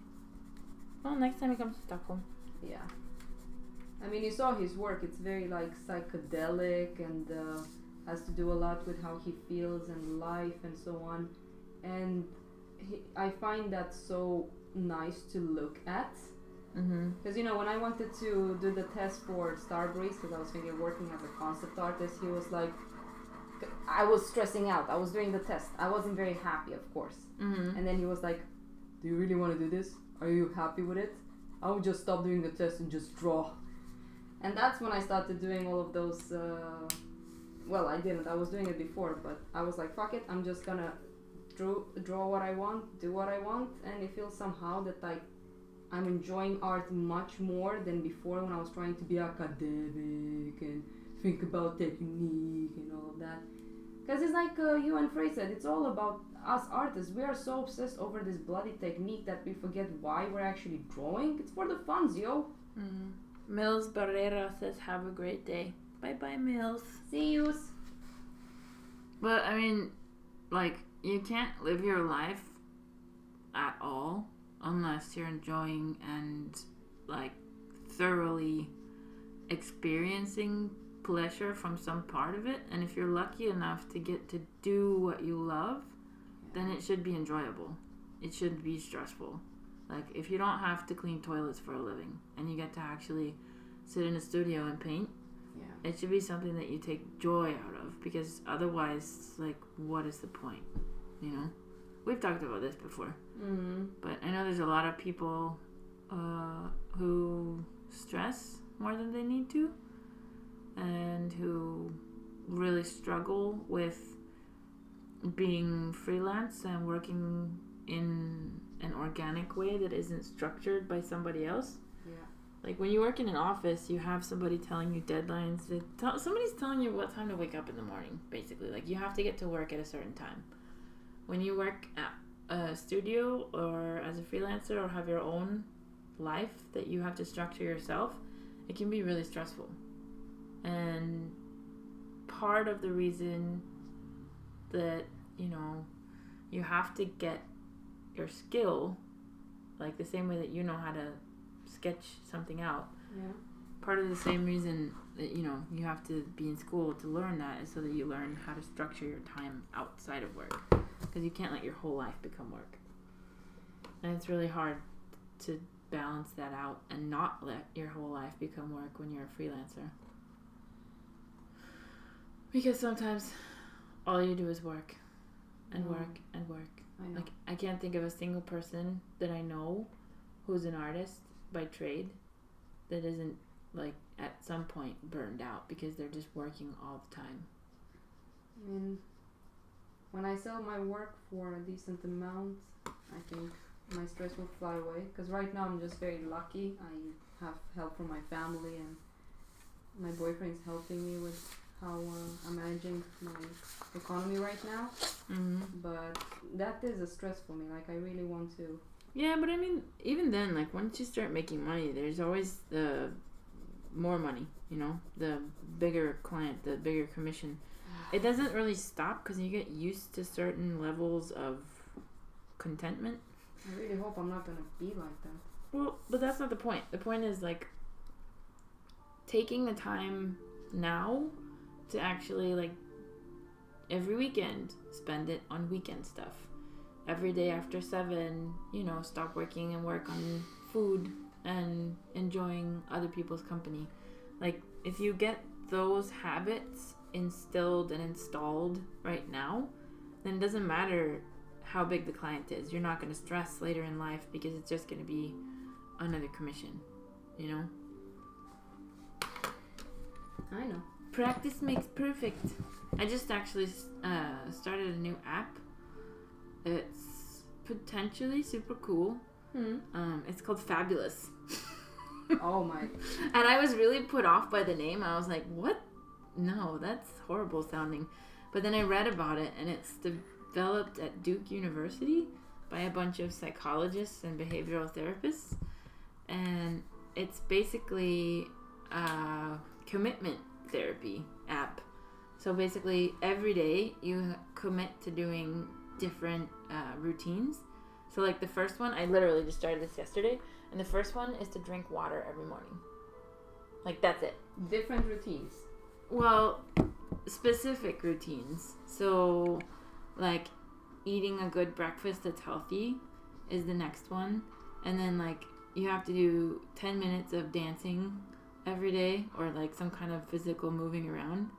Well, next time he comes to Stockholm. Yeah. I mean, you saw his work. It's very like psychedelic and has to do a lot with how he feels and life and so on. And I find that so nice to look at. Because when I wanted to do the test for Starbreeze, because I was thinking of working as a concept artist, he was like, I was stressing out. I was doing the test. I wasn't very happy, of course. And then he was like, do you really want to do this? Are you happy with it? I would just stop doing the test and just draw. And that's when I started doing all of those, well, I didn't. I was doing it before, but I was like, fuck it. I'm just gonna draw what I want, do what I want. And it feels somehow that I'm enjoying art much more than before when I was trying to be academic and think about technique and all of that. Because it's like you and Frey said, it's all about us artists. We are so obsessed over this bloody technique that we forget why we're actually drawing. It's for the funs, yo. Mills Barrera says, have a great day. Bye-bye, Mills. See yous. But, I mean, like, you can't live your life at all unless you're enjoying and, like, thoroughly experiencing pleasure from some part of it. And if you're lucky enough to get to do what you love, then it should be enjoyable. It shouldn't be stressful. Like, if you don't have to clean toilets for a living and you get to actually sit in a studio and paint, it should be something that you take joy out of, because otherwise, like, what is the point? We've talked about this before. But I know there's a lot of people who stress more than they need to, and who really struggle with being freelance and working in an organic way that isn't structured by somebody else. Like, when you work in an office, you have somebody telling you deadlines. Somebody's telling you what time to wake up in the morning, basically. Like, you have to get to work at a certain time. When you work at a studio or as a freelancer or have your own life that you have to structure yourself, it can be really stressful. And part of the reason that, you have to get your skill, like the same way that you know how to sketch something out. Part of the same reason that, you have to be in school to learn that is so that you learn how to structure your time outside of work. Because you can't let your whole life become work. And it's really hard to balance that out and not let your whole life become work when you're a freelancer. Because sometimes all you do is work and work and work. Like, I can't think of a single person that I know who's an artist by trade that isn't, like, at some point burned out because they're just working all the time. I mean, when I sell my work for a decent amount, I think my stress will fly away. Because right now I'm just very lucky. I have help from my family, and my boyfriend's helping me with how I'm managing my economy right now. But that is a stress for me. Like, I really want to. Yeah, but I mean, even then, like, once you start making money, there's always the more money, the bigger client, the bigger commission. It doesn't really stop because you get used to certain levels of contentment. I really hope I'm not going to be like that. Well, but that's not the point. The point is, like, taking the time now to actually, like, every weekend, spend it on weekend stuff. Every day after 7, stop working and work on food and enjoying other people's company. Like, if you get those habits instilled and installed right now, then it doesn't matter how big the client is. You're not going to stress later in life because it's just going to be another commission, I know. Practice makes perfect. I just actually started a new app. It's potentially super cool. It's called Fabulous. Oh my. And I was really put off by the name. I was like, what? No, that's horrible sounding. But then I read about it, and it's developed at Duke University by a bunch of psychologists and behavioral therapists. And it's basically a commitment therapy app. So basically, every day you commit to doing different routines. So, like, the first one, I literally just started this yesterday, and the first one is to drink water every morning. Like, that's it. Different routines. Well, specific routines. So, like, eating a good breakfast that's healthy is the next one. And then, like, you have to do 10 minutes of dancing every day, or like some kind of physical moving around.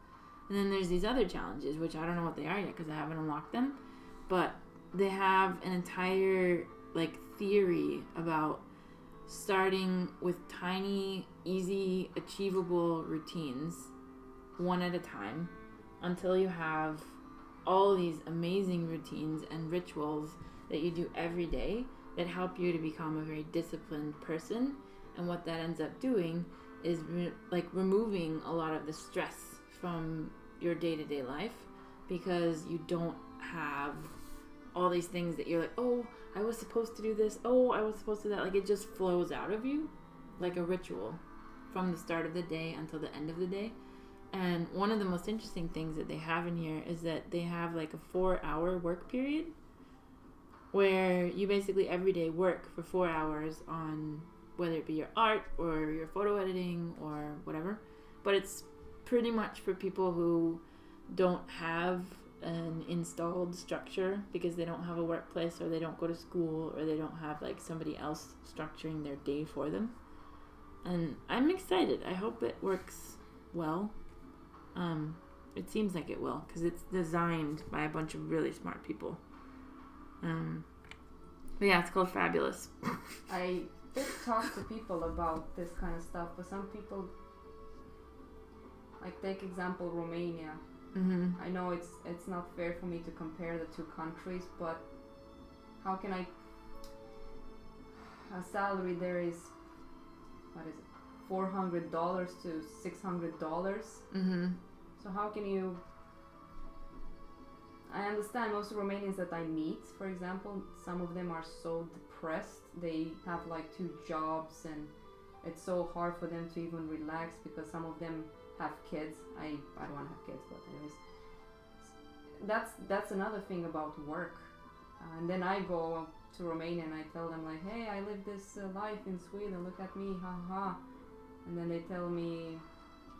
And then there's these other challenges, which I don't know what they are yet because I haven't unlocked them. But they have an entire, like, theory about starting with tiny, easy, achievable routines, one at a time, until you have all these amazing routines and rituals that you do every day that help you to become a very disciplined person. And what that ends up doing is removing a lot of the stress from your day-to-day life, because you don't have all these things that you're like, oh, I was supposed to do this, oh, I was supposed to do that. Like, it just flows out of you like a ritual from the start of the day until the end of the day. And one of the most interesting things that they have in here is that they have like a 4-hour work period where you basically every day work for 4 hours on whether it be your art or your photo editing or whatever. But it's pretty much for people who don't have an installed structure because they don't have a workplace, or they don't go to school, or they don't have like somebody else structuring their day for them. And I'm excited. I hope it works well. It seems like it will, because it's designed by a bunch of really smart people. But yeah, it's called Fabulous. I did talk to people about this kind of stuff, but some people, like, take example Romania. Mm-hmm. I know it's not fair for me to compare the two countries, but how can I? A salary there is, what is it, $400 to $600. Mm-hmm. So how can you? I understand most Romanians that I meet, for example, some of them are so depressed. They have like 2 jobs, and it's so hard for them to even relax because some of them have kids. I don't want to have kids, but anyways, that's another thing about work. And then I go to Romania and I tell them like, hey, I live this life in Sweden, look at me, ha ha. And then they tell me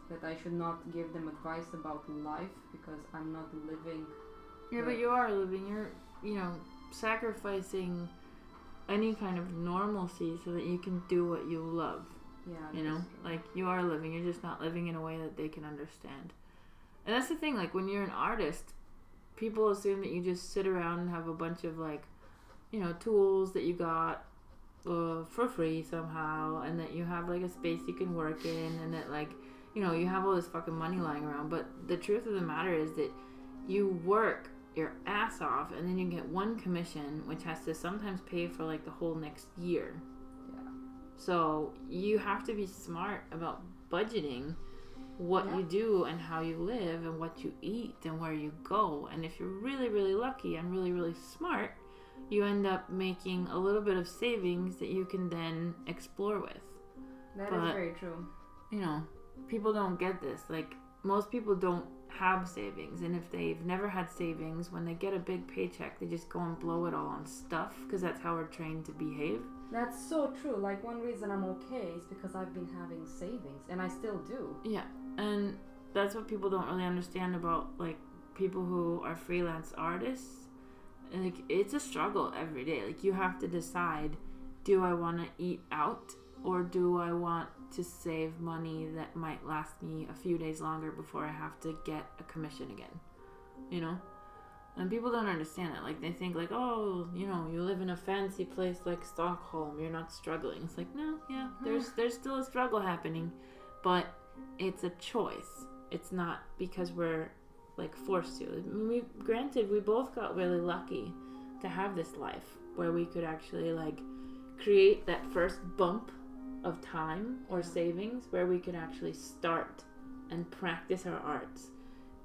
that I should not give them advice about life because I'm not living. Yeah, but you are living. You're, sacrificing any kind of normalcy so that you can do what you love. Yeah. Like, you are living. You're just not living in a way that they can understand. And that's the thing. Like, when you're an artist, people assume that you just sit around and have a bunch of, like, tools that you got for free somehow, and that you have, like, a space you can work in, and that, like, you have all this fucking money lying around. But the truth of the matter is that you work your ass off, and then you get one commission, which has to sometimes pay for, like, the whole next year. Yeah. So you have to be smart about budgeting what you do and how you live and what you eat and where you go. And if you're really, really lucky and really, really smart, you end up making a little bit of savings that you can then explore with. That is very true. People don't get this. Like, most people don't have savings, and if they've never had savings, when they get a big paycheck, they just go and blow it all on stuff, because that's how we're trained to behave. That's so true. Like, one reason I'm okay is because I've been having savings, and I still do. Yeah, and that's what people don't really understand about, like, people who are freelance artists. Like, it's a struggle every day. Like, you have to decide, do I want to eat out, or do I want to save money that might last me a few days longer before I have to get a commission again? And people don't understand that. Like, they think like, oh, you live in a fancy place like Stockholm, you're not struggling. It's like, no, yeah, there's still a struggle happening, but it's a choice. It's not because we're, like, forced to. Granted, we both got really lucky to have this life where we could actually, like, create that first bump of time or savings where we could actually start and practice our arts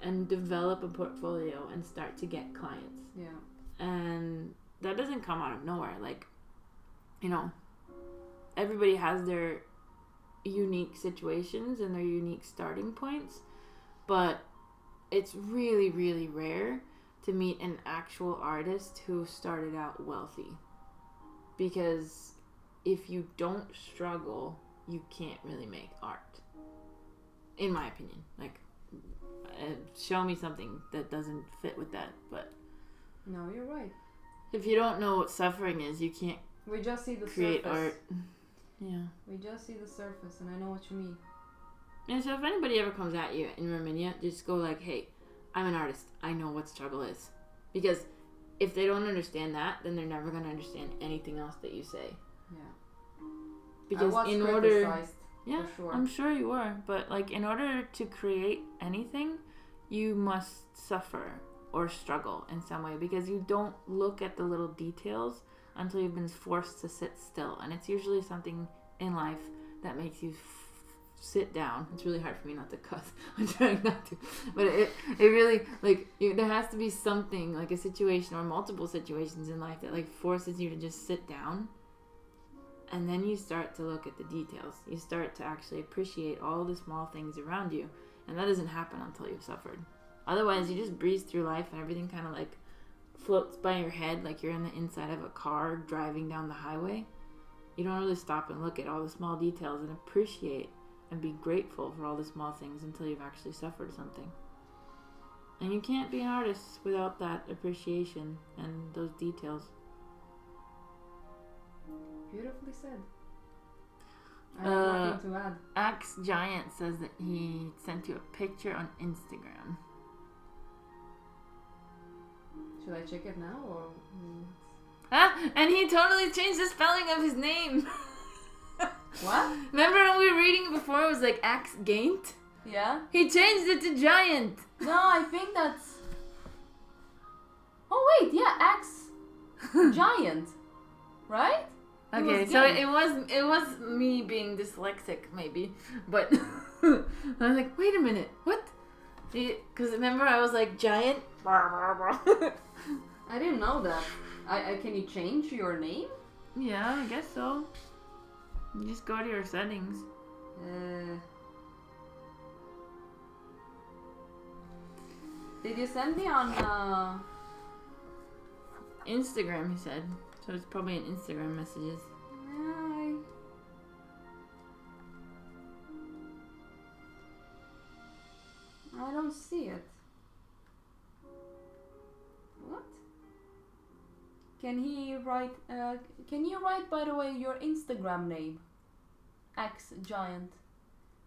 and develop a portfolio and start to get clients. Yeah. And that doesn't come out of nowhere. Like, everybody has their unique situations and their unique starting points, but it's really, really rare to meet an actual artist who started out wealthy. Because if you don't struggle, you can't really make art. in my opinion. Like, show me something that doesn't fit with that. But no, you're right. If you don't know what suffering is, you can't We just see the create surface. art. Yeah. We just see the surface, and I know what you mean. And so if anybody ever comes at you in Romania, just go like, hey, I'm an artist. I know what struggle is. Because if they don't understand that, then they're never going to understand anything else that you say. Yeah. Because I was in criticized, order... Yeah, for sure. I'm sure you were. But like, in order to create anything, you must suffer or struggle in some way. Because you don't look at the little details until you've been forced to sit still. And it's usually something in life that makes you sit down. It's really hard for me not to cuss. I'm trying not to. But it really, like, there has to be something, like a situation or multiple situations in life that, like, forces you to just sit down. And then you start to look at the details. You start to actually appreciate all the small things around you. And that doesn't happen until you've suffered. Otherwise, you just breeze through life and everything kind of, like, floats by your head like you're in the inside of a car driving down the highway. You don't really stop and look at all the small details and appreciate and be grateful for all the small things until you've actually suffered something. And you can't be an artist without that appreciation and those details. Beautifully said. I have nothing to add. Axe Giant says that he sent you a picture on Instagram. Should I check it now or? And he totally changed the spelling of his name. What? Remember when we were reading it before? It was like Axe Gaint. Yeah. He changed it to Giant. No, I think that's. Oh wait, yeah, Axe Giant, right? Okay, so it was me being dyslexic maybe, but I was like, wait a minute, what? Because remember I was like Giant. I didn't know that. Can you change your name? Yeah, I guess so. You just go to your settings. Did you send me on Instagram? He said. So it's probably in Instagram messages. I don't see it. What? Can he write? Can you write, by the way, your Instagram name? Axe Giant.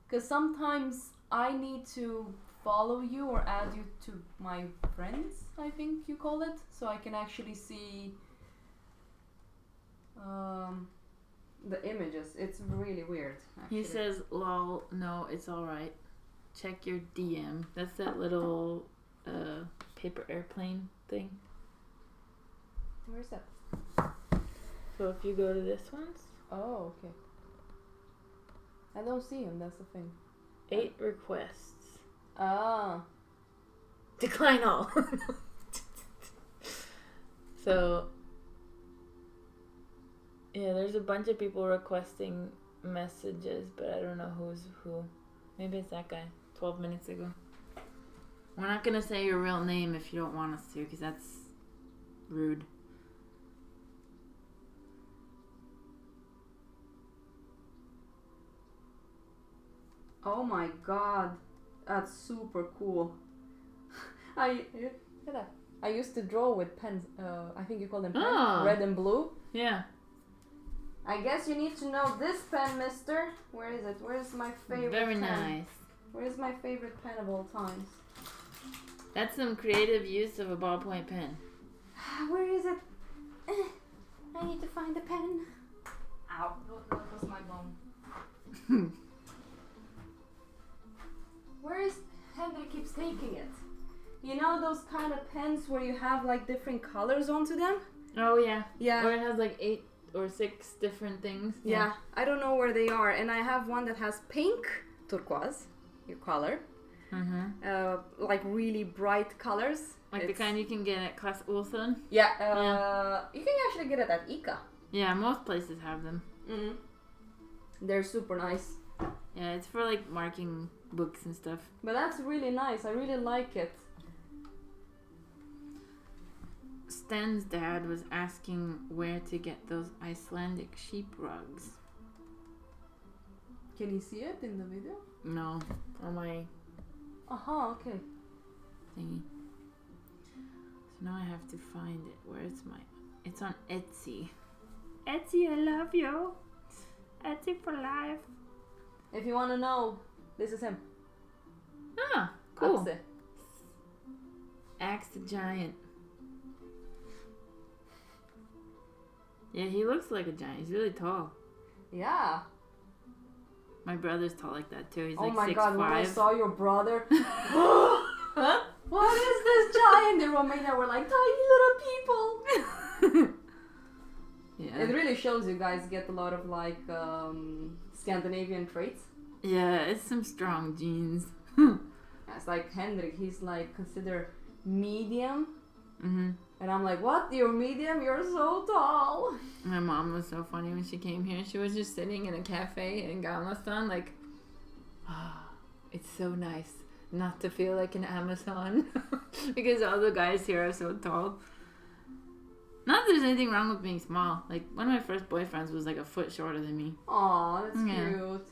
Because sometimes I need to follow you or add you to my friends, I think you call it, so I can actually see the images. It's really weird, actually. He says, lol, no, it's alright. Check your DM. That's that little paper airplane thing. Where's that? So if you go to this one. Oh, okay. I don't see him, that's the thing. 8 requests. Ah. Decline all. So, yeah, there's a bunch of people requesting messages, but I don't know who's who. Maybe it's that guy, 12 minutes ago. We're not going to say your real name if you don't want us to, because that's rude. Oh my god, that's super cool. Look at that. I used to draw with pens. I think you call them pens. Oh. Red and blue. Yeah. I guess you need to know this pen, mister. Where is it? Where's my favorite Very pen? nice. Where's my favorite pen of all times? That's some creative use of a ballpoint pen. Where is it? I need to find the pen. Ow, that was my bone. Where is... Henry keeps taking it. You know those kind of pens where you have like different colors onto them? Oh, yeah. Yeah. Or it has like 8 or 6 different things. Yeah. I don't know where they are. And I have one that has pink, turquoise, your color. Mm-hmm. Like really bright colors. Like the kind you can get at Clas Ohlson? Yeah, you can actually get it at ICA. Yeah, most places have them. Mm-hmm. They're super nice. Yeah, it's for like marking books and stuff. But that's really nice. I really like it. Stan's dad was asking where to get those Icelandic sheep rugs. Can you see it in the video? No, on my Okay. thingy. So now I have to find it. Where's my... It's on Etsy. Etsy, I love you. Etsy for life. If you want to know, this is him. Ah, cool. Axe. Axe the Giant. Yeah, he looks like a giant. He's really tall. Yeah. My brother's tall like that too. He's Oh like my 6'5". god, when I saw your brother. What is this giant? In Romania, we're like tiny little people. Yeah. It really shows you guys get a lot of like Scandinavian traits. Yeah, it's some strong genes. It's like Henrik, he's like considered medium. Mm-hmm. And I'm like, what? You're medium? You're so tall. My mom was so funny when she came here. She was just sitting in a cafe in Galveston, like, it's so nice not to feel like an Amazon because all the guys here are so tall. Not that there's anything wrong with being small. Like, one of my first boyfriends was like a foot shorter than me. Aw, that's Yeah. cute.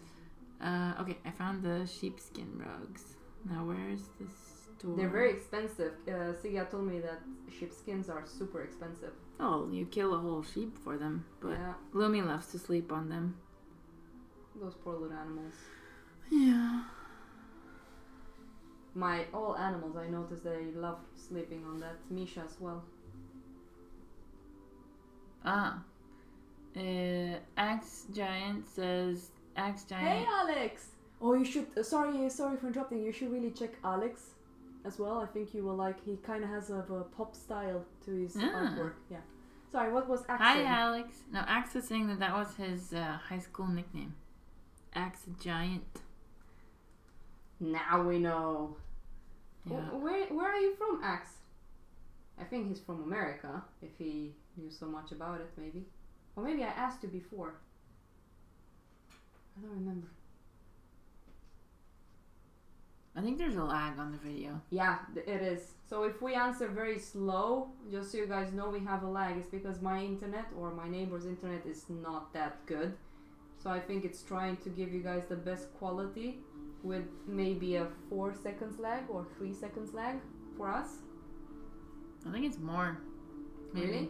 Okay, I found the sheepskin rugs. Now, where's the store? They're very expensive. Siga told me that sheepskins are super expensive. Oh, you kill a whole sheep for them. But Yeah, Lumi loves to sleep on them. those poor little animals. Yeah. All animals, I noticed they love sleeping on that. Misha as well. Axe Giant says... Axe Giant... Hey, Alex! Oh, you should... sorry for interrupting. You should really check Alex as well. I think you will like... He kind of has a pop style to his artwork. Yeah. Sorry, what was Axe Hi, saying? Alex. No, Axe was saying that was his high school nickname. Axe Giant. Now we know. Yeah. Where are you from, Axe? I think he's from America, if he knew so much about it, maybe. Or maybe I asked you before. I don't remember. I think there's a lag on the video. Yeah, it is. So if we answer very slow, just so you guys know we have a lag, it's because my internet or my neighbor's internet is not that good. So I think it's trying to give you guys the best quality with maybe a 4 seconds lag or 3 seconds lag for us. I think it's more. Maybe. Really?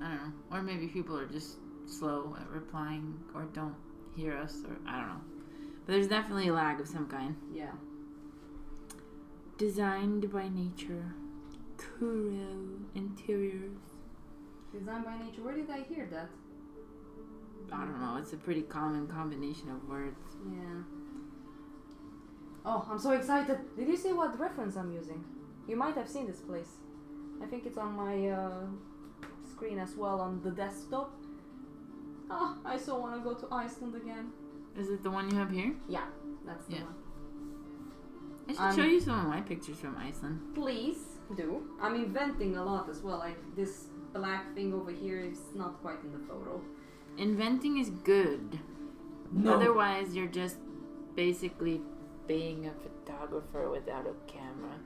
I don't know. Or maybe people are just slow at replying or don't hear us, or I don't know. But there's definitely a lag of some kind. Yeah. Designed by nature. Kuro Interiors. Designed by nature. Where did I hear that? I don't know. It's a pretty common combination of words. Yeah. Oh, I'm so excited. Did you see what reference I'm using? You might have seen this place. I think it's on my screen as well on the desktop. Oh, I so want to go to Iceland again. Is it the one you have here? Yeah, that's the one. I should show you some of my pictures from Iceland. Please do. I'm inventing a lot as well. Like this black thing over here is not quite in the photo. Inventing is good. No. Otherwise, you're just basically being a photographer without a camera.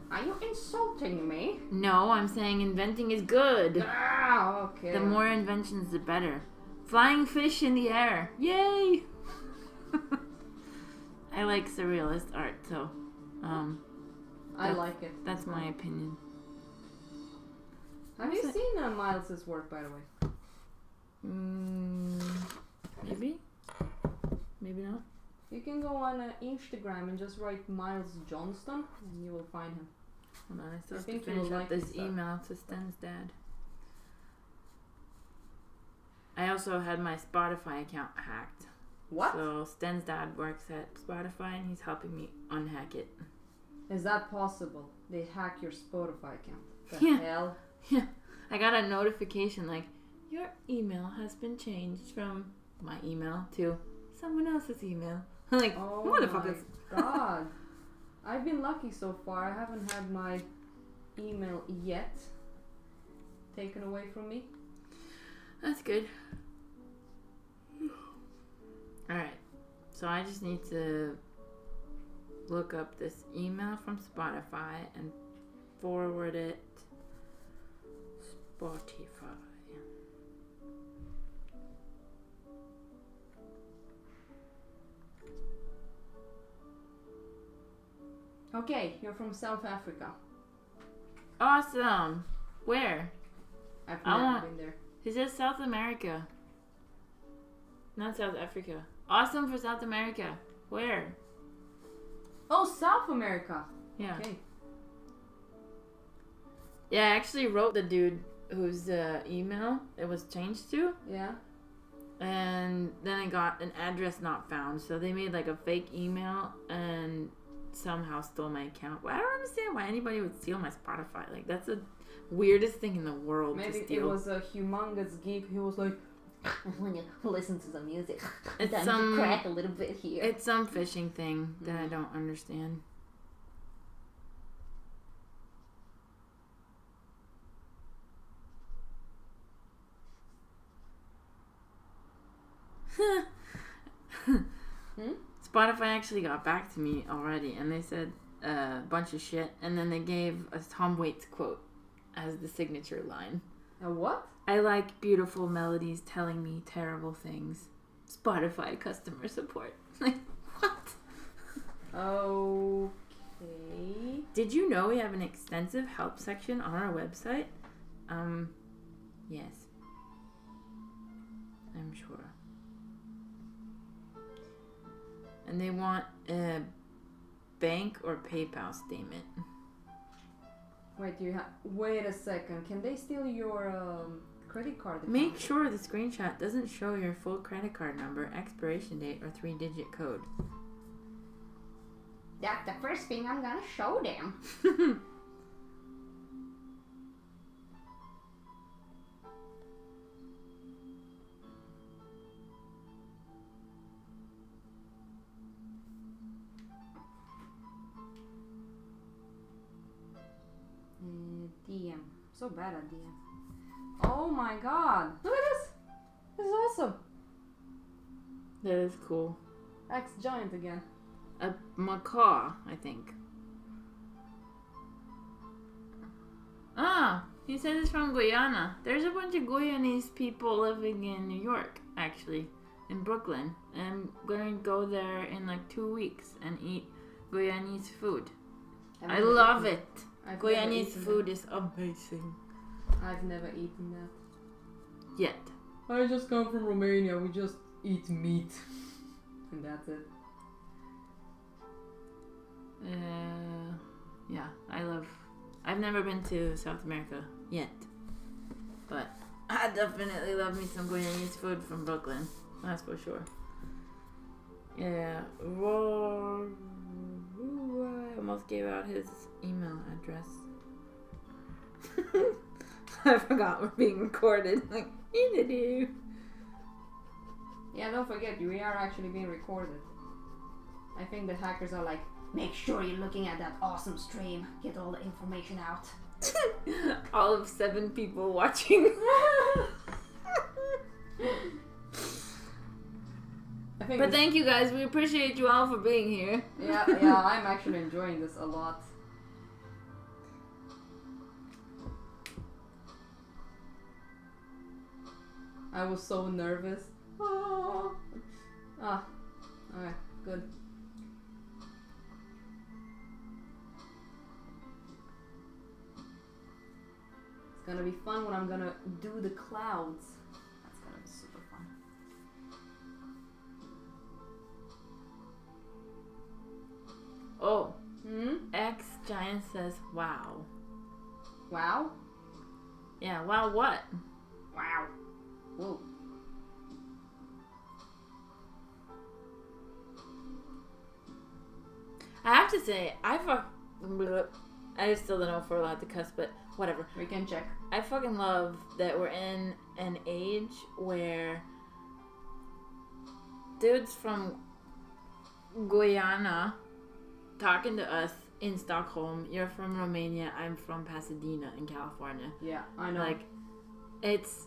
Are you insulting me? No, I'm saying inventing is good. Ah, okay. The more inventions, the better. Flying fish in the air. Yay! I like surrealist art, so I like it. that's my opinion. Have you seen Miles's work, by the way? Maybe? Maybe not. You can go on Instagram and just write Miles Johnston and you will find him. Hold on, I still I have to think you finish will up like this his stuff. email to Sten's dad. I also had my Spotify account hacked. What? So Sten's dad works at Spotify and he's helping me unhack it. Is that possible? They hack your Spotify account. The Yeah. hell? Yeah. I got a notification like, your email has been changed from my email to someone else's email. I'm like, Oh motherfuckers. my god. I've been lucky so far. I haven't had my email yet taken away from me. That's good. Alright. So I just need to look up this email from Spotify and forward it. Spotify. Okay, you're from South Africa. Awesome. Where? I've never been there. He says South America. Not South Africa. Awesome for South America. Where? Oh, South America. Yeah. Okay. Yeah, I actually wrote the dude whose email it was changed to. Yeah. And then I got an address not found. So they made like a fake email and somehow stole my account. Well, I don't understand why anybody would steal my Spotify. Like, that's the weirdest thing in the world. Maybe to steal. it was a humongous geek who was like, when you listen to the music, it's time some to crack a little bit here. It's some phishing thing that I don't understand. Spotify actually got back to me already, and they said a bunch of shit, and then they gave a Tom Waits quote as the signature line. A what? I like beautiful melodies telling me terrible things. Spotify customer support. Like, what? Okay. Did you know we have an extensive help section on our website? Yes. I'm sure. And they want a bank or PayPal statement. Wait a second. Can they steal your credit card account? Make sure the screenshot doesn't show your full credit card number, expiration date, or 3-digit code. That's the first thing I'm gonna show them. DM. So bad at DM. Oh my god. Look at this. This is awesome. That is cool. X-Giant again. A macaw, I think. Ah, he said it's from Guyana. There's a bunch of Guyanese people living in New York, actually, in Brooklyn. And I'm gonna go there in like 2 weeks and eat Guyanese food. I love it. Guyanese food is amazing. I've never eaten that. Yet. I just come from Romania. We just eat meat. And that's it. Yeah, I've never been to South America yet. But I definitely love me some Guyanese food from Brooklyn. That's for sure. Yeah. I almost gave out his email address. I forgot we're being recorded. Like, yeah, don't forget, we are actually being recorded. I think the hackers are like, make sure you're looking at that awesome stream. Get all the information out. All of 7 people watching. But thank you guys. We appreciate you all for being here. Yeah, I'm actually enjoying this a lot. I was so nervous. Okay, good. It's gonna be fun when I'm gonna do the clouds. That's gonna be super fun. Oh. X-Giant says, wow. Wow? Yeah, wow what? Wow. Whoa. I have to say, I still don't know if we're allowed to cuss, but whatever. We can check. I fucking love that we're in an age where dudes from Guyana talking to us in Stockholm. You're from Romania. I'm from Pasadena in California. Yeah, I know. Like, it's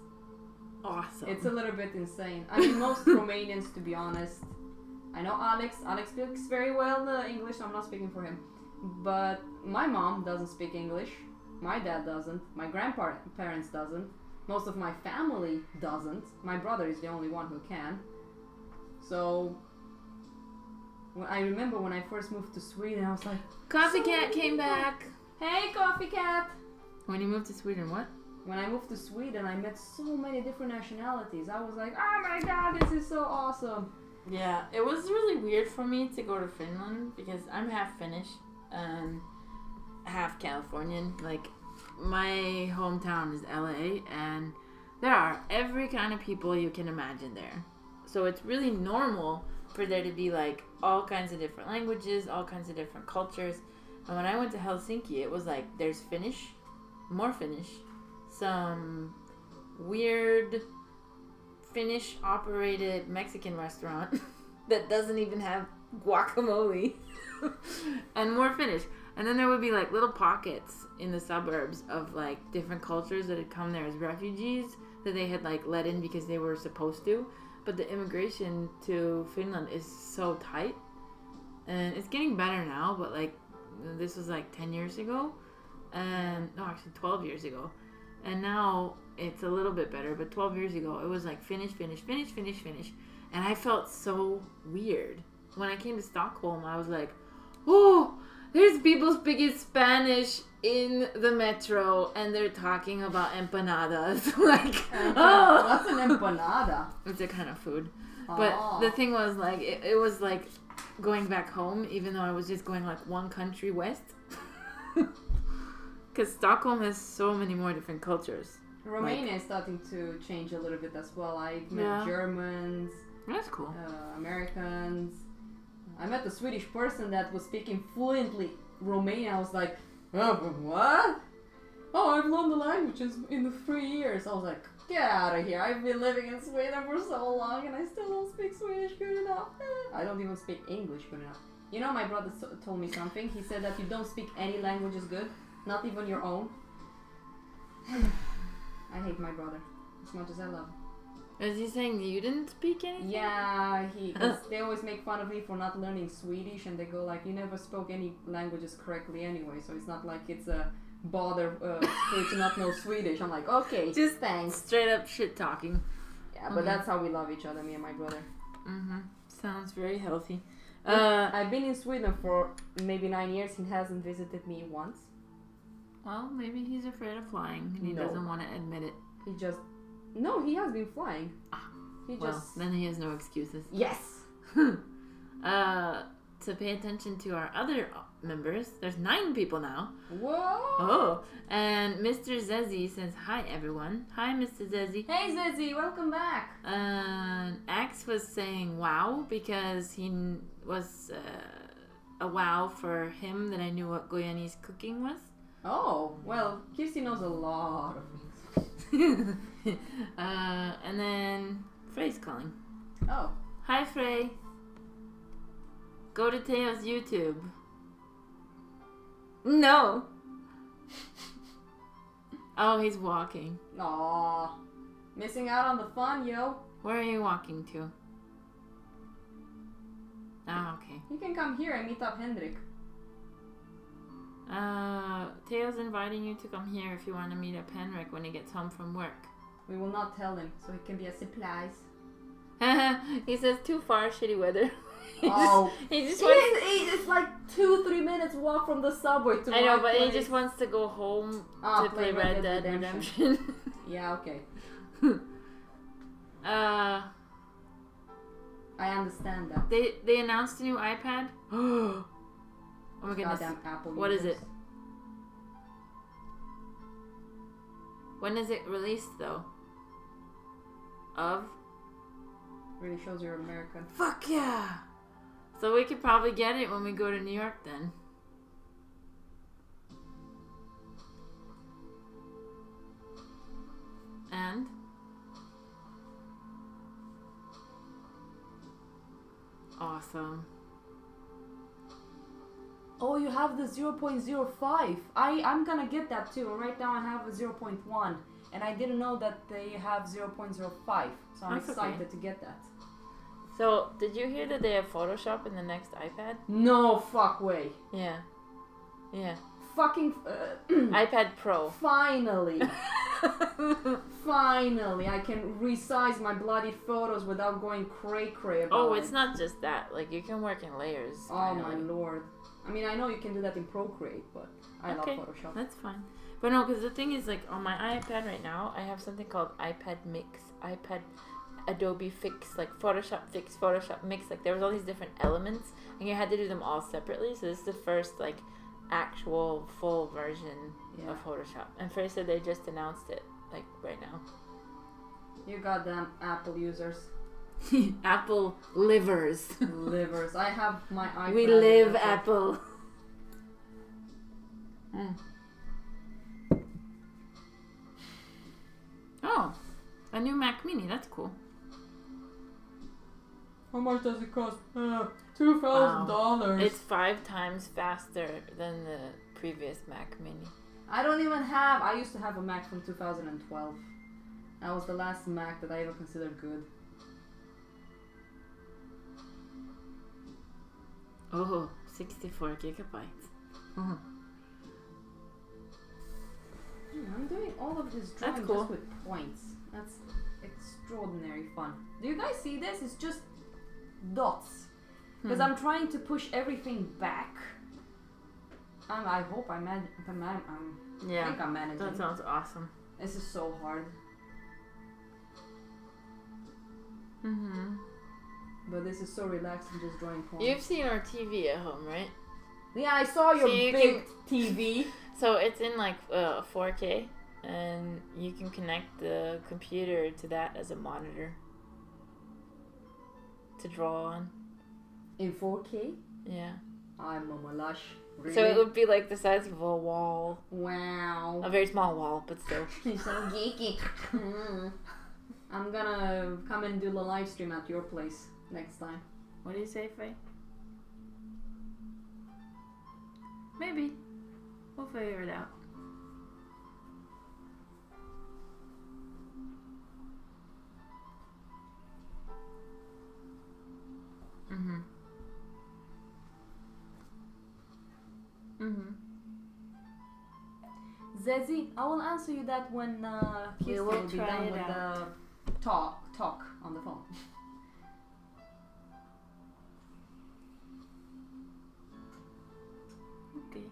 awesome. It's a little bit insane. I mean, most Romanians, to be honest. I know Alex. Alex speaks very well English. So I'm not speaking for him. But my mom doesn't speak English. My dad doesn't. My grandparents doesn't. Most of my family doesn't. My brother is the only one who can. So I remember when I first moved to Sweden, I was like, Coffee Cat came back. Hey, Coffee Cat! When you moved to Sweden, what? When I moved to Sweden, I met so many different nationalities. I was like, oh my god, this is so awesome. Yeah, it was really weird for me to go to Finland because I'm half Finnish and half Californian. Like, my hometown is LA, and there are every kind of people you can imagine there. So it's really normal for there to be like all kinds of different languages, all kinds of different cultures. And when I went to Helsinki, it was like there's Finnish, more Finnish, some weird Finnish operated Mexican restaurant that doesn't even have guacamole, and more Finnish. And then there would be like little pockets in the suburbs of like different cultures that had come there as refugees that they had like let in because they were supposed to. But the immigration to Finland is so tight, and it's getting better now, but like this was like 10 years ago, and no, actually 12 years ago, and now it's a little bit better, but 12 years ago it was like Finnish, and I felt so weird. When I came to Stockholm, I was like, oh, there's people speaking Spanish in the metro, and they're talking about empanadas. Like, oh, what's an empanada? It's a kind of food. Oh. But the thing was, like, it was like going back home, even though I was just going like one country west. Because Stockholm has so many more different cultures. Romania is starting to change a little bit as well. I met Germans. That's cool. Americans. I met a Swedish person that was speaking fluently Romanian. I was like, oh, what? Oh, I've learned the languages in the 3 years. I was like, get out of here. I've been living in Sweden for so long and I still don't speak Swedish good enough. I don't even speak English good enough. You know, my brother told me something. He said that you don't speak any languages good, not even your own. I hate my brother as much as I love him. Is he saying you didn't speak anything? Yeah, they always make fun of me for not learning Swedish, and they go like, you never spoke any languages correctly anyway, so it's not like it's a bother for you to not know Swedish. I'm like, okay, just thanks. Straight up shit talking. Yeah, but that's how we love each other, me and my brother. Mm-hmm. Sounds very healthy. I've been in Sweden for maybe 9 years. He hasn't visited me once. Well, maybe he's afraid of flying and he doesn't want to admit it. No, he has been flying. Then he has no excuses. Yes. To pay attention to our other members, there's 9 people now. Whoa! Oh, and Mr. Zezzy says, hi everyone. Hi, Mr. Zezzy. Hey Zezzy, welcome back. Axe was saying wow because he was a wow for him that I knew what Guyanese cooking was. Oh, well, Kirsti knows a lot of things. And then Frey's calling. Oh. Hi, Frey. Go to Teo's YouTube. No. Oh, he's walking. Aww. Missing out on the fun, yo. Where are you walking to? Oh, okay. You can come here and meet up Hendrik. Teo's inviting you to come here if you want to meet up Henrik when he gets home from work. We will not tell him, so it can be a surprise. He says too far, shitty weather. Oh, he just wants... it's like 2-3 minutes walk from the subway to I know, my but place. he just wants to go home to play Red Dead Redemption. Yeah, okay. I understand that. They announced a new iPad. Oh my goodness. Goddamn Apple What users. is it? When is it released though? Really shows you're American. Fuck yeah! So we could probably get it when we go to New York then. And? Awesome. Oh, you have the 0.05. I'm gonna get that too. Right now I have a 0.1. And I didn't know that they have 0.05. So I'm That's excited okay. to get that. So, did you hear that they have Photoshop in the next iPad? No fuck way. Yeah. Yeah. Fucking... iPad Pro. Finally. Finally, I can resize my bloody photos without going cray-cray about Oh, it. it's not just that. Like, you can work in layers. Oh my lord. I mean, I know you can do that in Procreate, but I love Photoshop. That's fine. But no, because the thing is, like, on my iPad right now, I have something called iPad Mix, iPad Adobe Fix, like Photoshop Fix, Photoshop Mix. Like, there was all these different elements, and you had to do them all separately. So this is the first, like, actual full version of Photoshop. And first said they just announced it, like, right now. You goddamn Apple users. Apple livers. Livers. I have my iPad. We live Apple. Oh, a new Mac Mini. That's cool. How much does it cost? $2,000. It's 5 times faster than the previous Mac Mini. I don't even have. I used to have a Mac from 2012. That was the last Mac that I ever considered good. Oh, 64 gigabytes. I'm doing all of this drawing That's cool. just with points. That's extraordinary fun. Do you guys see this? It's just dots. Because I'm trying to push everything back. I hope I think I'm managing. That sounds awesome. This is so hard. But this is so relaxing, just drawing points. You've seen our TV at home, right? Yeah, I saw your big TV. So it's in like 4K, and you can connect the computer to that as a monitor to draw on. In 4K? Yeah. I'm a lush. Really? So it would be like the size of a wall. Wow. A very small wall, but still. You're so geeky. I'm gonna come and do the live stream at your place next time. What do you say, Faye? Maybe. We'll figure it out. Zezi, I will answer you that when Kirsti will be done with the talk on the phone. Okay.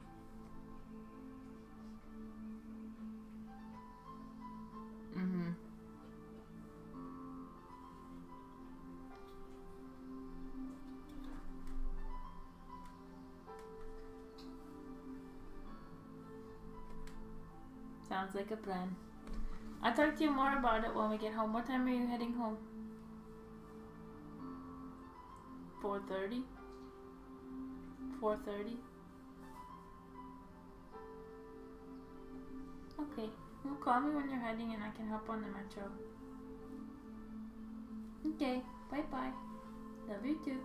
Sounds like a plan. I'll talk to you more about it when we get home. What time are you heading home? 4:30? 4:30? Okay. Well, call me when you're heading and I can hop on the metro. Okay. Bye-bye. Love you too.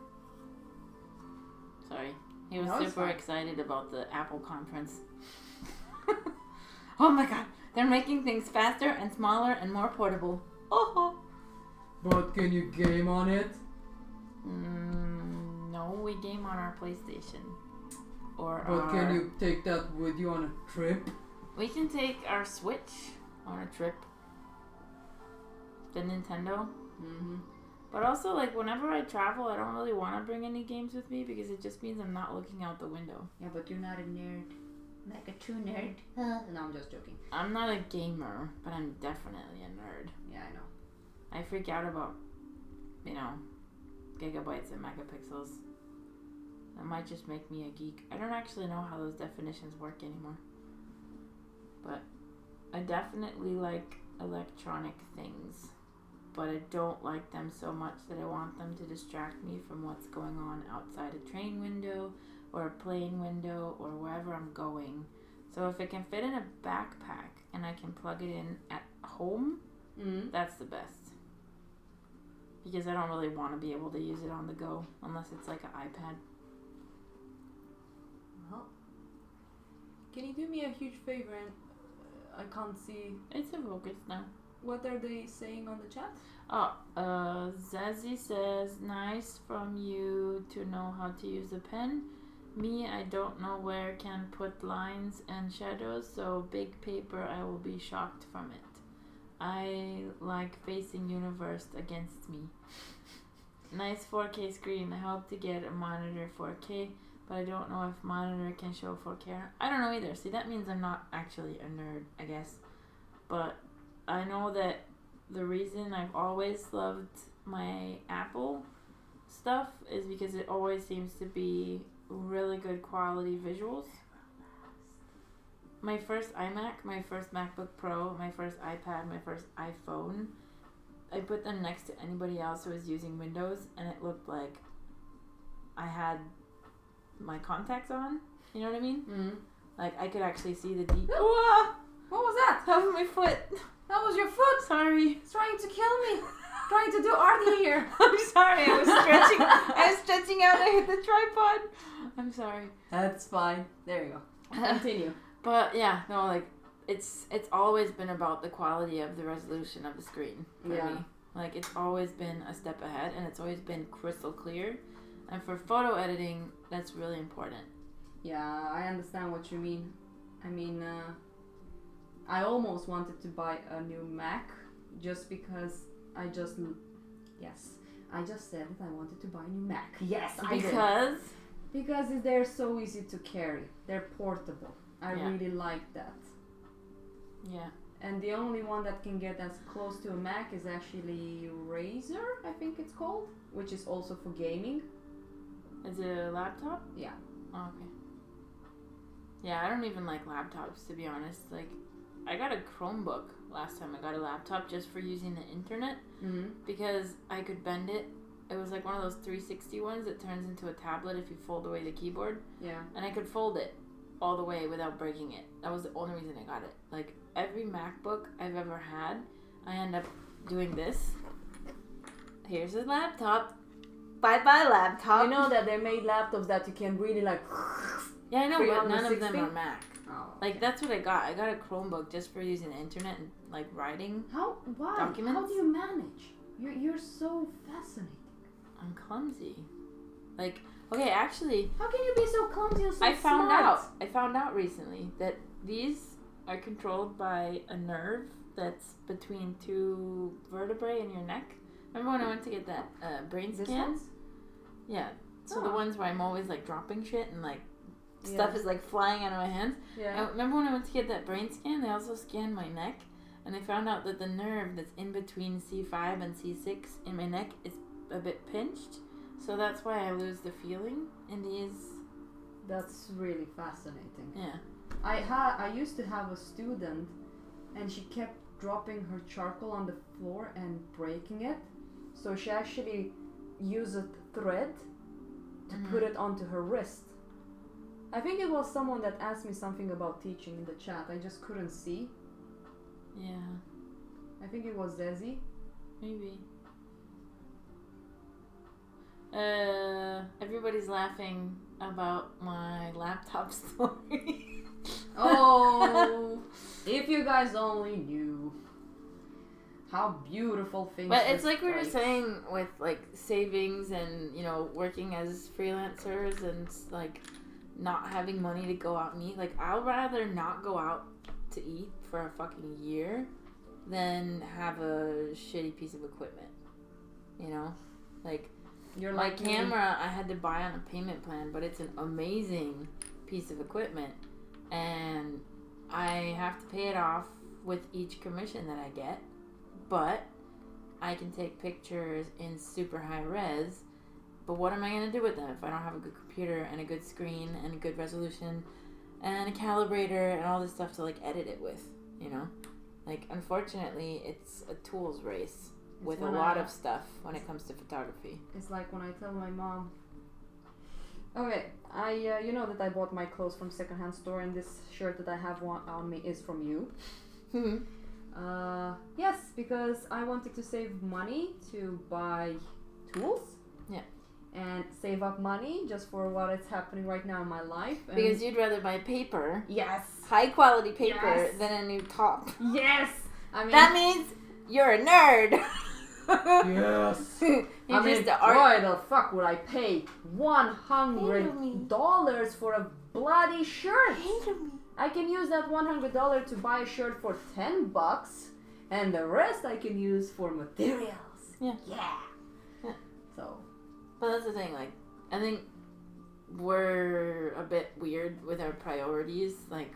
Sorry. He was super excited about the Apple conference. Oh my god. They're making things faster and smaller and more portable. Oh. But can you game on it? No, we game on our PlayStation. But can you take that with you on a trip? We can take our Switch on a trip. The Nintendo. But also, like, whenever I travel, I don't really want to bring any games with me because it just means I'm not looking out the window. Yeah, but you're not a nerd. Like a true nerd. No, I'm just joking. I'm not a gamer, but I'm definitely a nerd. Yeah, I know. I freak out about, gigabytes and megapixels. That might just make me a geek. I don't actually know how those definitions work anymore. But I definitely like electronic things. But I don't like them so much that I want them to distract me from what's going on outside a train window or a plane window or wherever I'm going. So if it can fit in a backpack and I can plug it in at home, that's the best. Because I don't really want to be able to use it on the go unless it's like an iPad. Well, can you do me a huge favor and I can't see... It's in focus now. What are they saying on the chat? Zazie says, nice from you to know how to use a pen. Me, I don't know where can put lines and shadows, so big paper, I will be shocked from it. I like facing universe against me. Nice 4K screen. I hope to get a monitor 4K, but I don't know if monitor can show 4K. I don't know either. See, that means I'm not actually a nerd, I guess. But I know that the reason I've always loved my Apple stuff is because it always seems to be really good quality visuals. My first iMac, my first MacBook Pro, my first iPad, my first iPhone, I put them next to anybody else who was using Windows, and it looked like I had my contacts on. You know what I mean? Mm-hmm. Like, I could actually see the deep... What was that? That was my foot. That was your foot? Sorry. It's trying to kill me. Trying to do art here. I'm sorry. I was stretching out. I hit the tripod. I'm sorry. That's fine. There you go. Continue. But yeah, no, like it's always been about the quality of the resolution of the screen for me. Like, it's always been a step ahead, and it's always been crystal clear. And for photo editing, that's really important. Yeah, I understand what you mean. I mean, I almost wanted to buy a new Mac just because I just said that I wanted to buy a new Mac. Yes, I did. Because they're so easy to carry. They're portable. I really like that. Yeah. And the only one that can get as close to a Mac is actually Razer, I think it's called, which is also for gaming. Is it a laptop? Yeah. Oh, okay. Yeah, I don't even like laptops, to be honest. Like, I got a Chromebook last time I got a laptop just for using the internet because I could bend it. It was like one of those 360 ones that turns into a tablet if you fold away the keyboard. Yeah. And I could fold it all the way without breaking it. That was the only reason I got it. Like, every MacBook I've ever had, I end up doing this. Here's a laptop. Bye-bye laptop. You know that they made laptops that you can really like... Yeah, I know, but none of them are Mac. Oh, okay. Like, that's what I got. I got a Chromebook just for using the internet and, like, writing Why? documents. How do you manage? You're so fascinating. I'm clumsy. Like, okay, actually... How can you be so clumsy and so I smart? found out recently that these are controlled by a nerve that's between two vertebrae in your neck. Remember when I went to get that brain scan? Yeah. So the ones where I'm always, like, dropping shit and, like, stuff is, like, flying out of my hands. Yeah. I remember when I went to get that brain scan, they also scanned my neck, and they found out that the nerve that's in between C5 and C6 in my neck is a bit pinched. So that's why I lose the feeling in these. That's really fascinating. Yeah. I used to have a student, and she kept dropping her charcoal on the floor and breaking it. So she actually used a thread to put it onto her wrist. I think it was someone that asked me something about teaching in the chat. I just couldn't see. Yeah. I think it was Zezzy. Maybe. Everybody's laughing about my laptop story. Oh, if you guys only knew how beautiful things. But it's like we were saying with, like, savings and, you know, working as freelancers and, like, not having money to go out and eat. Like, I'll rather not go out to eat for a fucking year than have a shitty piece of equipment. You know? Like, my camera I had to buy on a payment plan, but it's an amazing piece of equipment. And I have to pay it off with each commission that I get. But I can take pictures in super high res. But what am I going to do with them if I don't have a good computer and a good screen and a good resolution and a calibrator and all this stuff to, like, edit it with, you know? Like, unfortunately, it's a tools race with a lot of stuff when it comes to photography. It's like when I tell my mom, okay, you know that I bought my clothes from secondhand store, and this shirt that I have on me is from you. Yes, because I wanted to save money to buy tools. Yeah. And save up money just for what is happening right now in my life. And because you'd rather buy paper. Yes. High quality paper than a new top. Yes. I mean, that means you're a nerd. Yes. Why the fuck would I pay $100 for a bloody shirt? I can use that $100 to buy a shirt for $10, and the rest I can use for materials. Yeah. So, but that's the thing. Like, I think we're a bit weird with our priorities. Like,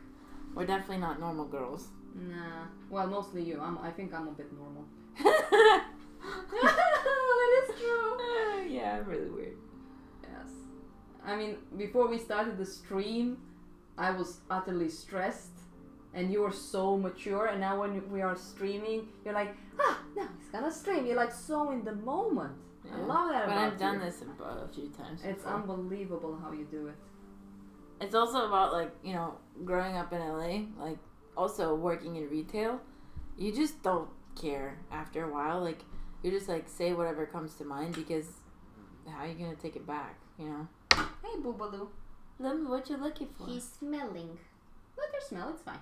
we're definitely not normal girls. nah. Well, mostly you. I think I'm a bit normal. That is true. Yeah, I'm really weird. Yes. I mean, before we started the stream, I was utterly stressed. And you were so mature, and now when we are streaming, you're like, no, he's gonna stream. You're like so in the moment. Yeah. I love that but about I've done you. this a few times. It's before. unbelievable how you do it. It's also about, like, you know, growing up in LA, like, also working in retail. You just don't care after a while. Like, you just, like, say whatever comes to mind, because how are you gonna take it back, you know? Hey, Boobaloo. Let me, what you looking for? He's smelling. Let her smell, it's fine.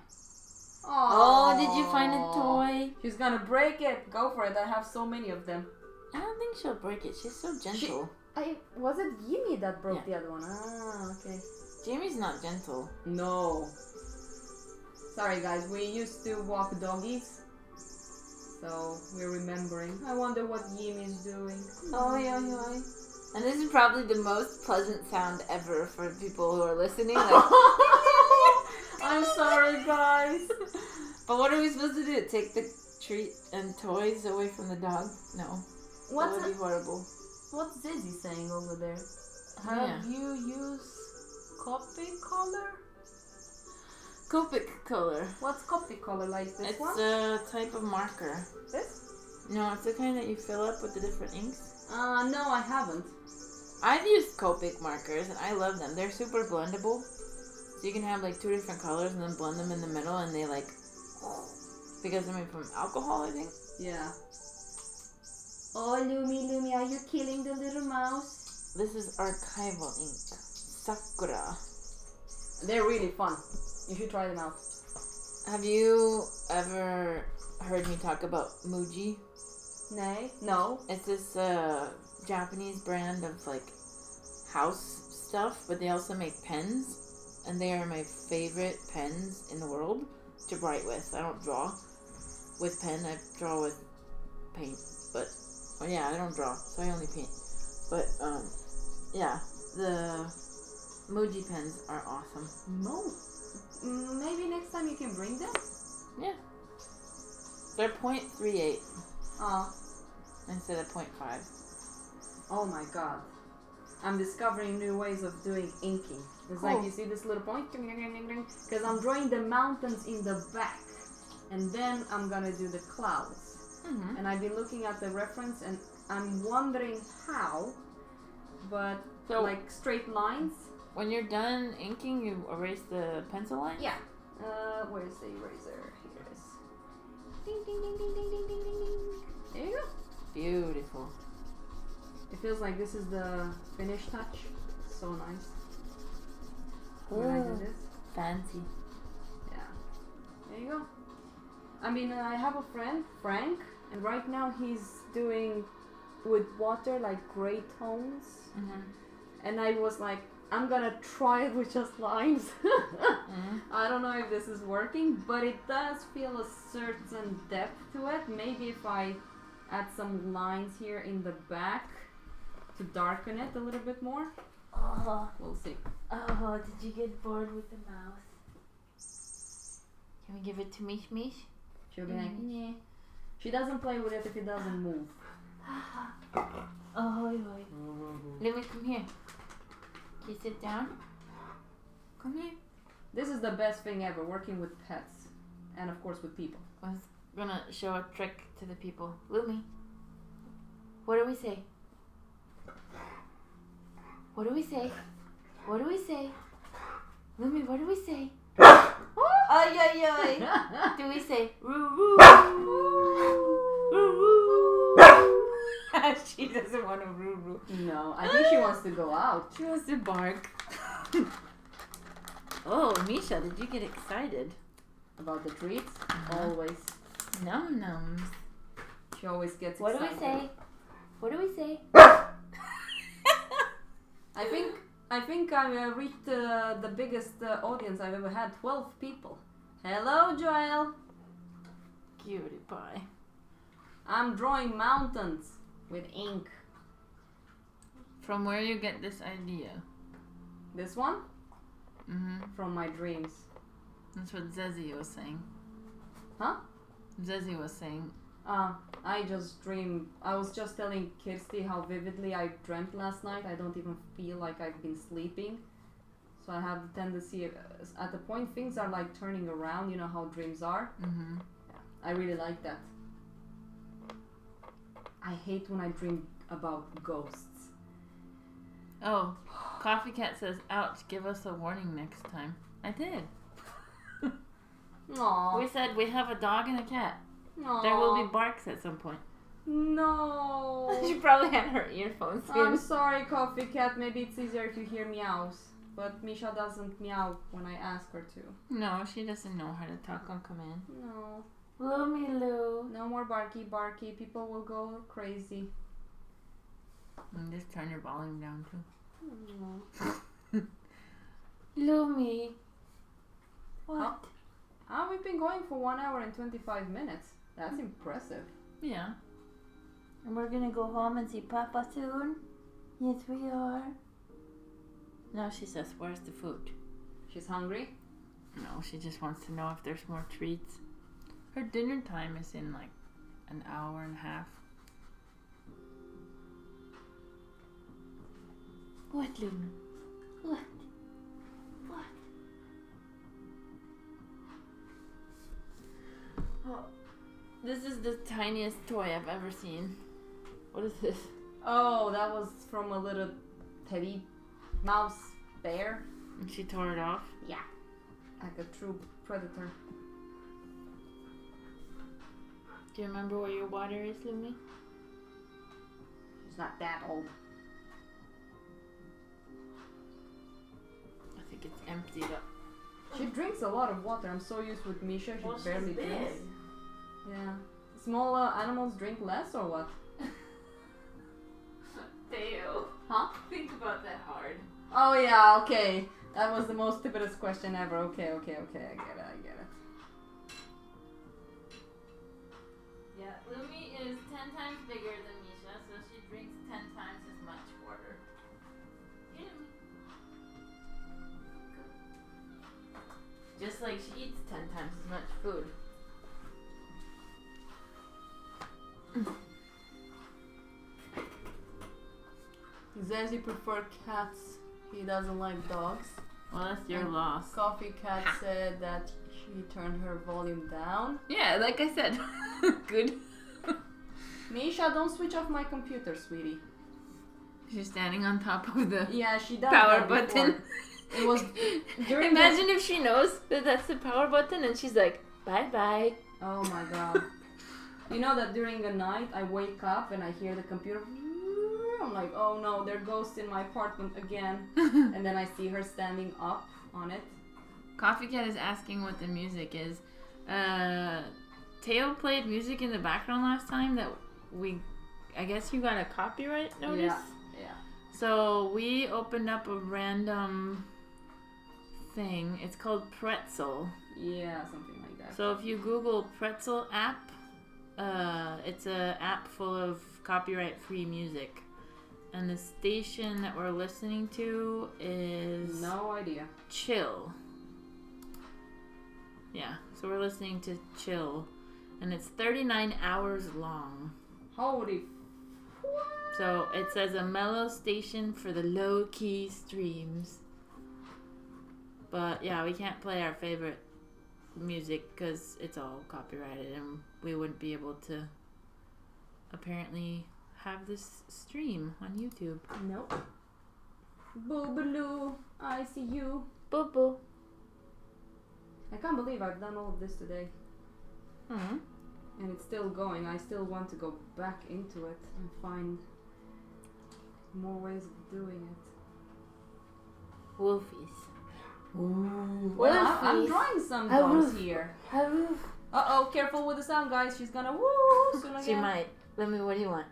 Oh, did you find a toy? She's gonna break it. Go for it. I have so many of them. I don't think she'll break it. She's so gentle. Was it Yimi that broke the other one? Ah, okay. Jamie's not gentle. No. Sorry guys, we used to walk doggies. So we're remembering. I wonder what Yimi's doing. Oh, yeah. And this is probably the most pleasant sound ever for people who are listening. Like, I'm sorry guys. but what are we supposed to do? Take the treat and toys away from the dog? No. That would be horrible. What's Zizzy saying over there? Have you used copy color? Copic color. What's copy color, like this It's one? a type of marker. This? No, it's the kind that you fill up with the different inks. No, I haven't. I've used Copic markers and I love them. They're super blendable. So you can have like 2 different colors and then blend them in the middle, and they like, because they're made from alcohol, I think. Yeah. Oh, Lumi, are you killing the little mouse? This is archival ink. Sakura. They're really fun. You should try them out. Have you ever heard me talk about Muji? Nay? No. It's this Japanese brand of like house stuff, but they also make pens. And they are my favorite pens in the world to write with. I don't draw with pen. I draw with paint. But, well, yeah, I don't draw, so I only paint. But, yeah, the Muji pens are awesome. Maybe next time you can bring them? Yeah. They're 0.38 instead of 0.5. Oh my god. I'm discovering new ways of doing inking. It's cool. like, you see this little point? Because I'm drawing the mountains in the back. And then I'm gonna do the clouds. Mm-hmm. And I've been looking at the reference and I'm wondering how. But, so, like straight lines. When you're done inking, you erase the pencil line? Yeah. Where's the eraser? Here it is. Ding, ding, ding, ding, ding, ding, ding, ding, ding. There you go. Beautiful. It feels like this is the finish touch. So nice. Ooh, when I do this. fancy. Yeah. There you go. I mean, I have a friend, Frank, and right now he's doing with water like gray tones. Mm-hmm. And I was like, I'm gonna try it with just lines. Mm-hmm. I don't know if this is working, but it does feel a certain depth to it. Maybe if I add some lines here in the back to darken it a little bit more. Oh, We'll see. oh, did you get bored with the mouse? Can we give it to Mish Mish? She'll be like, yeah. She doesn't play with it if it doesn't move. Oh, let me come here. Can you sit down? Come here. This is the best thing ever, working with pets. And of course with people. I was gonna show a trick to the people. Lumi, what do we say? What do we say? What do we say? Lumi, what do we say? Ay, ay, ay. Do we say roo roo? Roo roo. She doesn't want to roo roo. No, I think she wants to go out. She wants to bark. Oh, Misha, did you get excited? About the treats? Uh-huh. Always. Num nums. She always gets What excited. do we say? What do we say? I think I reached the biggest audience I've ever had. 12 people. Hello, Joel. Cutie pie. I'm drawing mountains with ink. From where you get this idea? This one? Mm-hmm. From my dreams. That's what Zezzy was saying. Huh? Zezzy was saying. I just dream. I was just telling Kirsti how vividly I dreamt last night. I don't even feel like I've been sleeping. So I have the tendency, at the point things are like turning around, you know how dreams are? Mm-hmm. I really like that. I hate when I dream about ghosts. Oh, Coffee Cat says, ouch, give us a warning next time. I did. Aww. We said we have a dog and a cat. Aww. There will be barks at some point. No. She probably had her earphones in. I'm sorry, Coffee Cat. Maybe it's easier if you hear meows. But Misha doesn't meow when I ask her to. No, she doesn't know how to talk on command. No. Loomy Loo. No more barky barky. People will go crazy. And just turn your volume down No. Loomy. What? We've been going for 1 hour and 25 minutes. That's impressive. Yeah. And we're gonna go home and see Papa soon. Yes, we are. Now she says, where's the food? She's hungry? No, she just wants to know if there's more treats. Her dinner time is in like an hour and a half. What, Luna? What? What? Oh, this is the tiniest toy I've ever seen. What is this? Oh, that was from a little teddy mouse bear. And she tore it off? Yeah. Like a true predator. Do you remember where your water is, Lumi? She's not that old. I think it's emptied up. She drinks a lot of water. I'm so used with Misha. She barely drinks. Yeah. Small animals drink less or what? Theo. Huh? Think about that hard. Oh yeah, okay. That was the most stupidest question ever. Okay. I get it. Yeah, Lumi is 10 times bigger than Misha, so she drinks 10 times as much water. Yeah. Just like she eats 10 times as much food. Zezzy prefer cats. He doesn't like dogs. Well, that's your loss. Coffee Cat said that she turned her volume down. Yeah, like I said. Good. Misha, don't switch off my computer, sweetie. She's standing on top of the Yeah, she does power that button. before. It was during Imagine if she knows that that's the power button and she's like, bye bye. Oh my god. You know that during the night I wake up and I hear the computer. I'm like, oh no, there are ghosts in my apartment again. And then I see her standing up on it. Coffee Cat is asking what the music is. Teo played music in the background last time that I guess you got a copyright notice? Yeah. So we opened up a random thing. It's called Pretzel. Yeah, something like that. So if you Google Pretzel app, it's an app full of copyright-free music. And the station that we're listening to is... No idea. Chill. Yeah, so we're listening to Chill. And it's 39 hours long. Holy... So it says a mellow station for the low-key streams. But yeah, we can't play our favorite music because it's all copyrighted and we wouldn't be able to apparently have this stream on YouTube. Nope. Boobaloo, I see you. Boo boo. I can't believe I've done all of this today. Mm-hmm. And it's still going. I still want to go back into it and find more ways of doing it. Wolfies. Ooh. Well, I'm drawing some dogs here. Uh-oh, careful with the sound, guys. She's gonna woo soon again. She might. Let me, what do you want?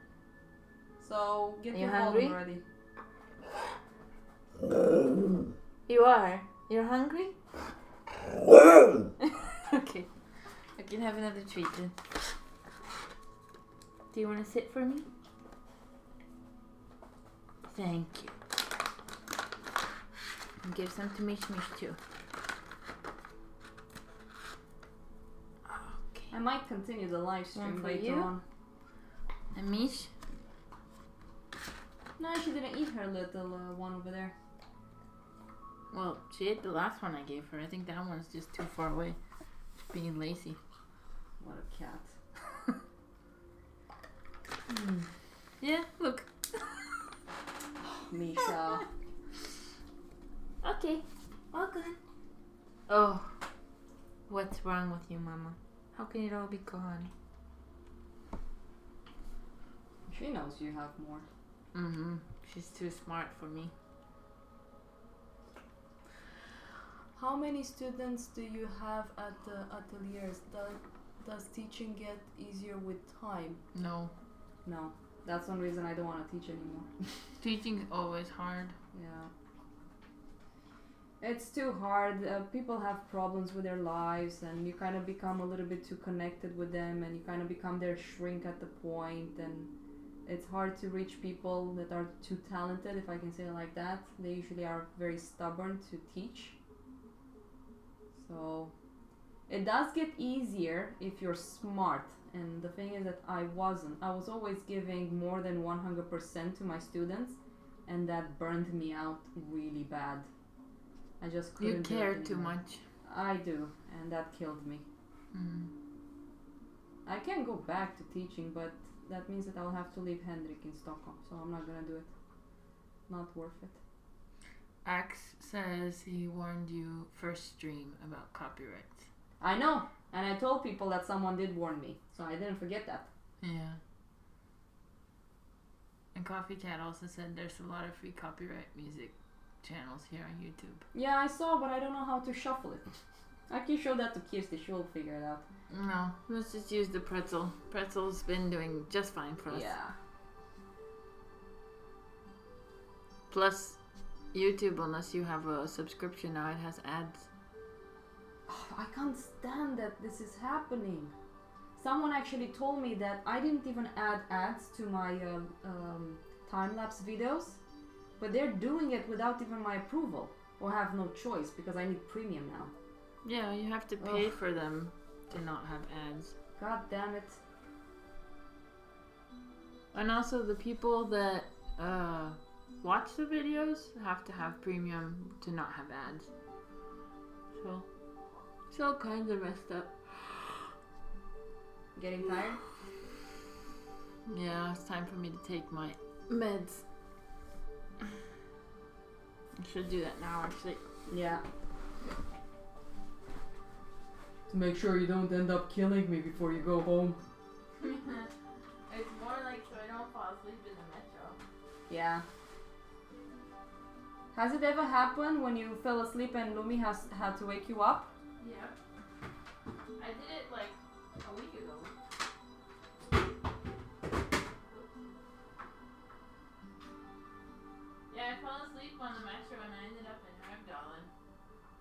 So, get your hungry? volume ready. You are? You're hungry? Okay. Okay, can have another treat then. Do you want to sit for me? Thank you. And give some to Mish too. Okay. I might continue the live stream One for later you. on. And Mish? No, she didn't eat her little one over there. Well, she ate the last one I gave her. I think that one's just too far away. She's being lazy. What a cat. Yeah, look. Misha. Okay, all good. Oh, what's wrong with you, Mama? How can it all be gone? She knows you have more. Mm-hmm. She's too smart for me. How many students do you have at the ateliers? Does teaching get easier with time? No. No. That's one reason I don't want to teach anymore. Teaching's always hard. Yeah. It's too hard. People have problems with their lives, and you kind of become a little bit too connected with them, and you kind of become their shrink at the point, and it's hard to reach people that are too talented, if I can say it like that. They usually are very stubborn to teach. So it does get easier if you're smart, and the thing is that I wasn't. I was always giving more than 100% to my students, and that burned me out really bad. I just couldn't. You do it care too anymore. much. I do, and that killed me. Mm. I can go back to teaching, but that means that I'll have to leave Henrik in Stockholm, so I'm not gonna do it. Not worth it. Axe says he warned you first stream about copyrights. I know, and I told people that someone did warn me, so I didn't forget that. Yeah. And Coffee Cat also said there's a lot of free copyright music channels here on YouTube. Yeah, I saw, but I don't know how to shuffle it. I can show that to Kirsti, she'll figure it out. No, let's just use the pretzel. Pretzel's been doing just fine for us. Yeah. Plus, YouTube, unless you have a subscription now, it has ads. Oh, I can't stand that this is happening. Someone actually told me that I didn't even add ads to my time-lapse videos, but they're doing it without even my approval, or have no choice because I need premium now. Yeah, you have to pay for them to not have ads. God damn it. And also the people that watch the videos have to have premium to not have ads. So it's all kinds of messed up. Getting tired? Yeah, it's time for me to take my meds. I should do that now, actually. Yeah. To make sure you don't end up killing me before you go home. It's more like so I don't fall asleep in the metro. Yeah. Has it ever happened when you fell asleep and Lumi has had to wake you up? Yep. I did it like a week ago. Yeah, I fell asleep on the metro and I ended up in Ragdalen.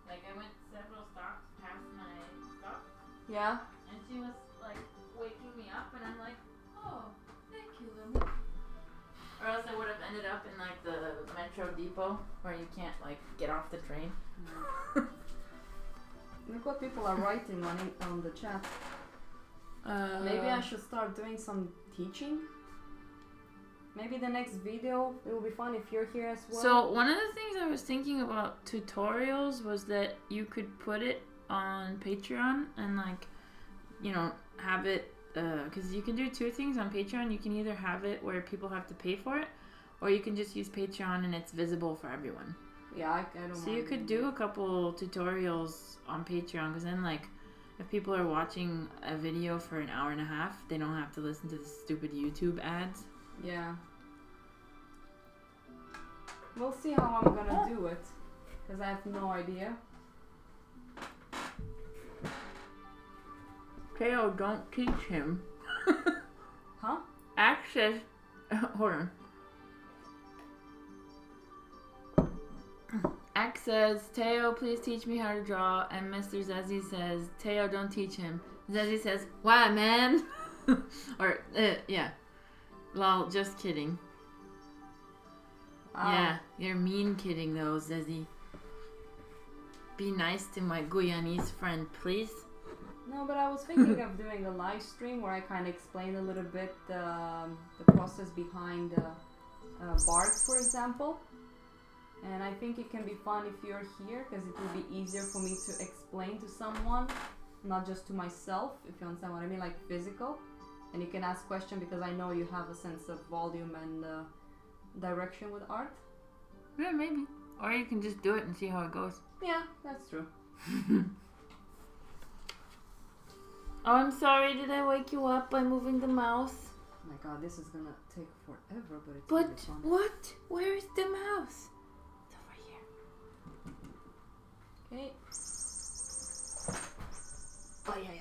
Like I went several stops past my stop. Yeah. And she was like waking me up and I'm like, oh, thank you, Lumi. Or else I would have ended up in like the metro depot where you can't like get off the train. Look what people are writing on the chat. Maybe I should start doing some teaching. Maybe the next video, it will be fun if you're here as well. So one of the things I was thinking about tutorials was that you could put it on Patreon and like, you know, have it, because you can do two things on Patreon. You can either have it where people have to pay for it, or you can just use Patreon and it's visible for everyone. Yeah, I don't So you could do a couple tutorials on Patreon, because then like, if people are watching a video for an hour and a half, they don't have to listen to the stupid YouTube ads. Yeah. We'll see how I'm gonna do it, because I have no idea. Teo, don't teach him. Huh? Access. Hold on. Axe says, Teo, please teach me how to draw. And Mr. Zazie says, Teo, don't teach him. Zezzy says, "Why, man?" Or yeah. Lol, just kidding. Yeah, you're mean kidding though, Zezzy. Be nice to my Guyanese friend, please. No, but I was thinking of doing a live stream where I kind of explain a little bit the process behind barks, for example. And I think it can be fun if you're here, because it will be easier for me to explain to someone, not just to myself, if you understand what I mean, like physical. And you can ask questions because I know you have a sense of volume and direction with art. Yeah, maybe. Or you can just do it and see how it goes. Yeah, that's true. Oh, I'm sorry. Did I wake you up by moving the mouse? Oh my god, this is gonna take forever, but it's But really fun. what? Where is the mouse? It's over here. Okay. Oy, oy,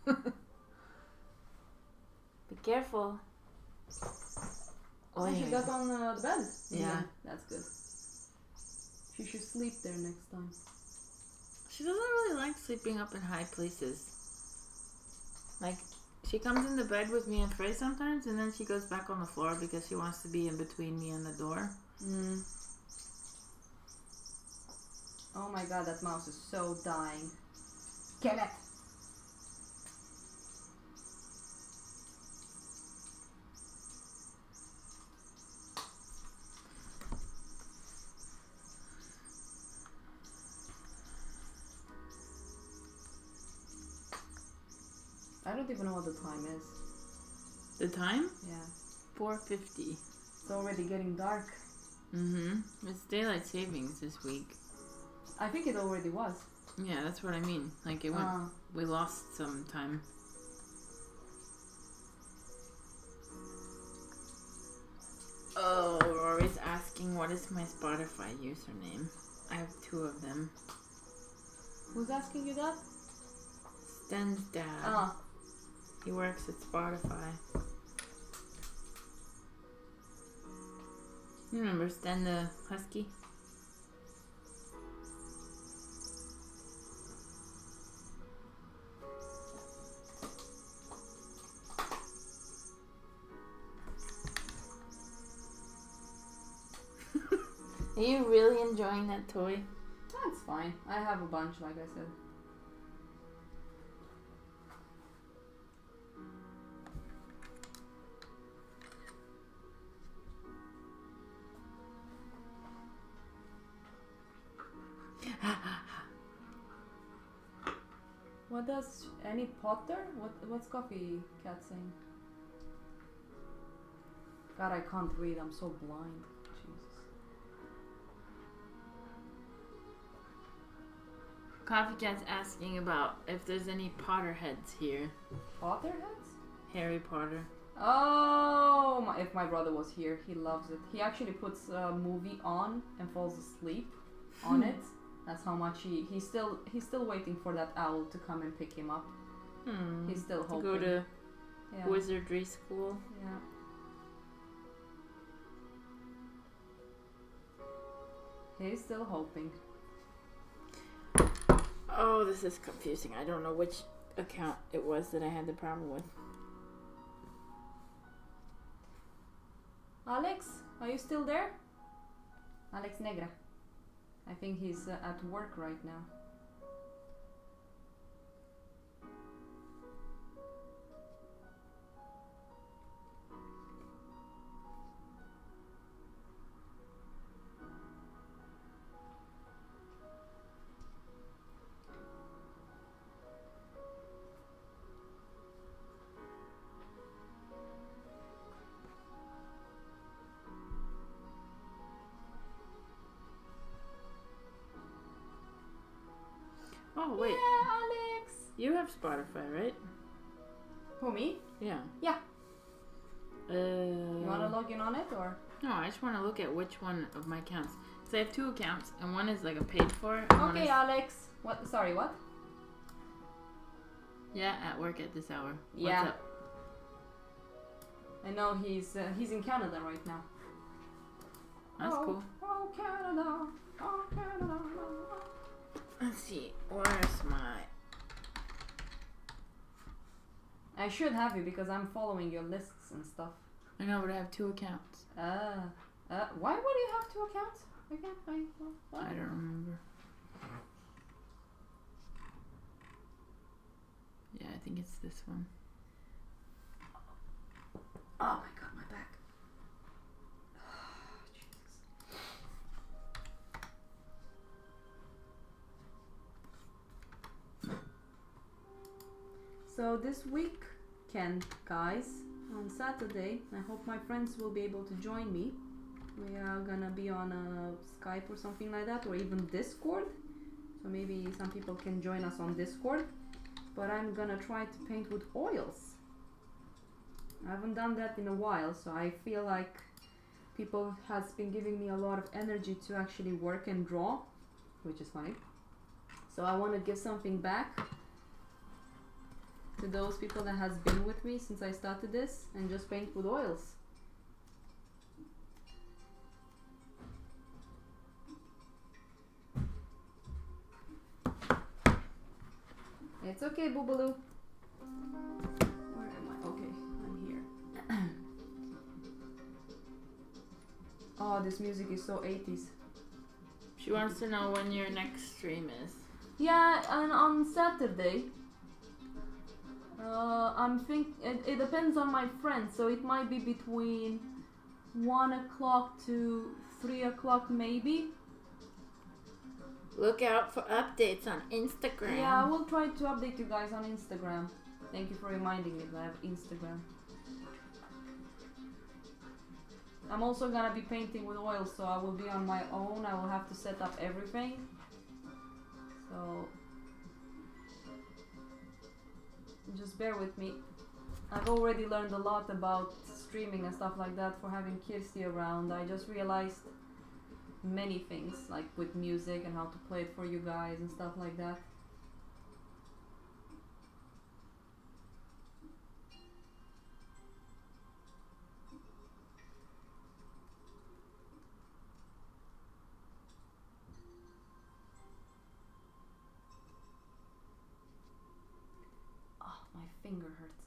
oy. Be careful. Oh, she got on the bed? Yeah. That's good. She should sleep there next time. She doesn't really like sleeping up in high places. Like, she comes in the bed with me and Frey sometimes, and then she goes back on the floor because she wants to be in between me and the door. Mm. Oh my god, that mouse is so dying. Kill it! I don't even know what the time is. The time? Yeah. 4:50. It's already getting dark. Mm-hmm. It's daylight savings this week. I think it already was. Yeah, that's what I mean. Like, it went... We lost some time. Oh, Rory's asking what is my Spotify username. I have 2 of them. Who's asking you that? Sten's dad. He works at Spotify. You remember Sten the husky? Are you really enjoying that toy? That's fine. I have a bunch, like I said. What does any Potter? What's Coffee Cat saying? God, I can't read. I'm so blind. Jesus. Coffee Cat's asking about if there's any Potterheads here. Potterheads? Harry Potter. Oh, if my brother was here, he loves it. He actually puts a movie on and falls asleep on it. That's how much he's still waiting for that owl to come and pick him up. He's still hoping. To go to wizardry school. Yeah. He's still hoping. Oh, this is confusing. I don't know which account it was that I had the problem with. Alex, are you still there? Alex Negra. I think he's at work right now. Oh, wait. Yeah, Alex! You have Spotify, right? Who, me? Yeah. Yeah. You want to log in on it, or? No, I just want to look at which one of my accounts. So I have 2 accounts, and one is like a paid for. Okay, Alex. What? Sorry, what? Yeah, at work at this hour. Yeah. What's up? I know he's in Canada right now. That's cool. Oh, Canada. Oh, Canada. Let's see. Where's my I should have you because I'm following your lists and stuff. I know, but I have 2 accounts. Why would you have 2 accounts? Again, what? I don't remember. Yeah, I think it's this one. Oh my god, my back. Jesus. So this weekend, guys, on Saturday, I hope my friends will be able to join me. We are gonna be on Skype or something like that, or even Discord. So maybe some people can join us on Discord. But I'm gonna try to paint with oils. I haven't done that in a while, so I feel like people has been giving me a lot of energy to actually work and draw, which is funny. So I want to give something back to those people that has been with me since I started this and just paint with oils. It's okay, Boobaloo. Where am I? Okay, I'm here. Oh, this music is so 80s. She wants to know when your next stream is. Yeah, and on Saturday. It depends on my friends, so it might be between 1 o'clock to 3 o'clock maybe. Look out for updates on Instagram. Yeah, I will try to update you guys on Instagram. Thank you for reminding me that I have Instagram. I'm also gonna be painting with oil, so I will be on my own. I will have to set up everything. So just bear with me. I've already learned a lot about streaming and stuff like that for having Kirsti around. I just realized many things, like with music and how to play it for you guys and stuff like that. Oh, my finger hurts.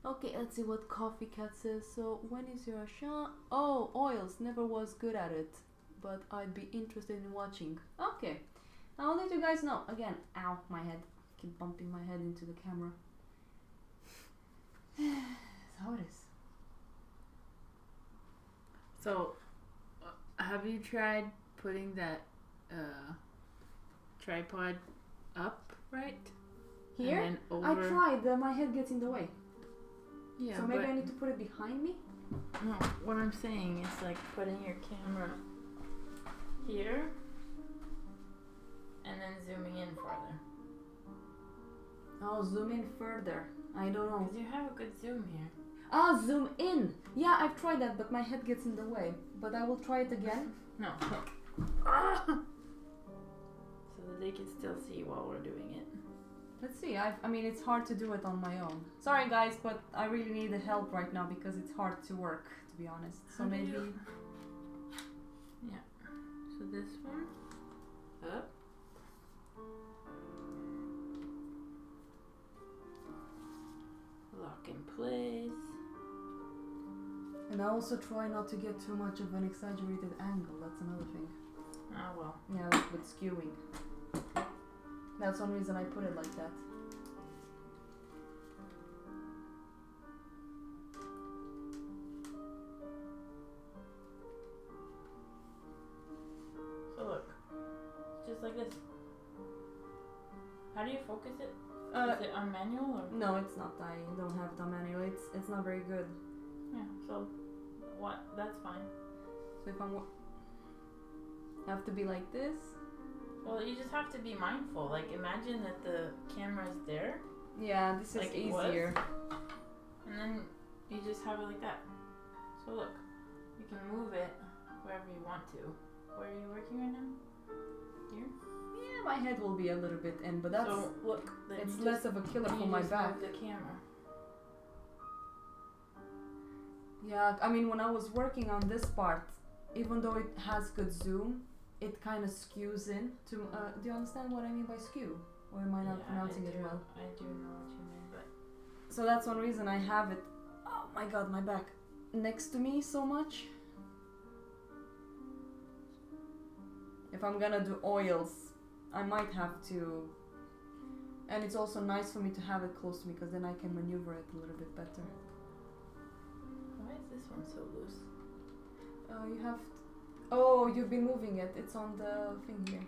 Okay, let's see what Coffee Cat says. So, when is your show? Oh, oils. Never was good at it, but I'd be interested in watching. Okay, I'll let you guys know. Again, ow, my head. I keep bumping my head into the camera. That's how it is. So, have you tried putting that tripod up right? Here? And then over... I tried, my head gets in the way. Yeah, so maybe I need to put it behind me? No, what I'm saying is like putting your camera here and then zooming in further. Oh, zoom in further. I don't know. Because you have a good zoom here. Ah, zoom in! Yeah, I've tried that, but my head gets in the way. But I will try it again. No, look. So that they can still see while we're doing it. Let's see. I mean, it's hard to do it on my own. Sorry, guys, but I really need the help right now because it's hard to work, to be honest. So How do maybe... you... Yeah. So this one. Up. Lock in place. And I also try not to get too much of an exaggerated angle. That's another thing. Ah, well. Yeah, like with skewing. That's one reason I put it like that. So look. It's just like this. How do you focus it? Is it on manual or? No, it's not. I don't have it on manual. It's not very good. Yeah, so what? That's fine. So if I have to be like this. Well, you just have to be mindful. Like, imagine that the camera's there. Yeah, this is like easier. And then you just have it like that. So look, you can move it wherever you want to. Where are you working right now? Here? Yeah, my head will be a little bit in, but that's... So look, then it's you less of a killer for my back. Move the camera. Yeah, I mean, when I was working on this part, even though it has good zoom, it kind of skews in to... do you understand what I mean by skew? Or am I not pronouncing it well? I do know what you mean, but... So that's one reason I have it. Oh my god, my back next to me so much. If I'm gonna do oils, I might have to. And it's also nice for me to have it close to me because then I can maneuver it a little bit better. Why is this one so loose? You have. Oh, you've been moving it. It's on the thing here.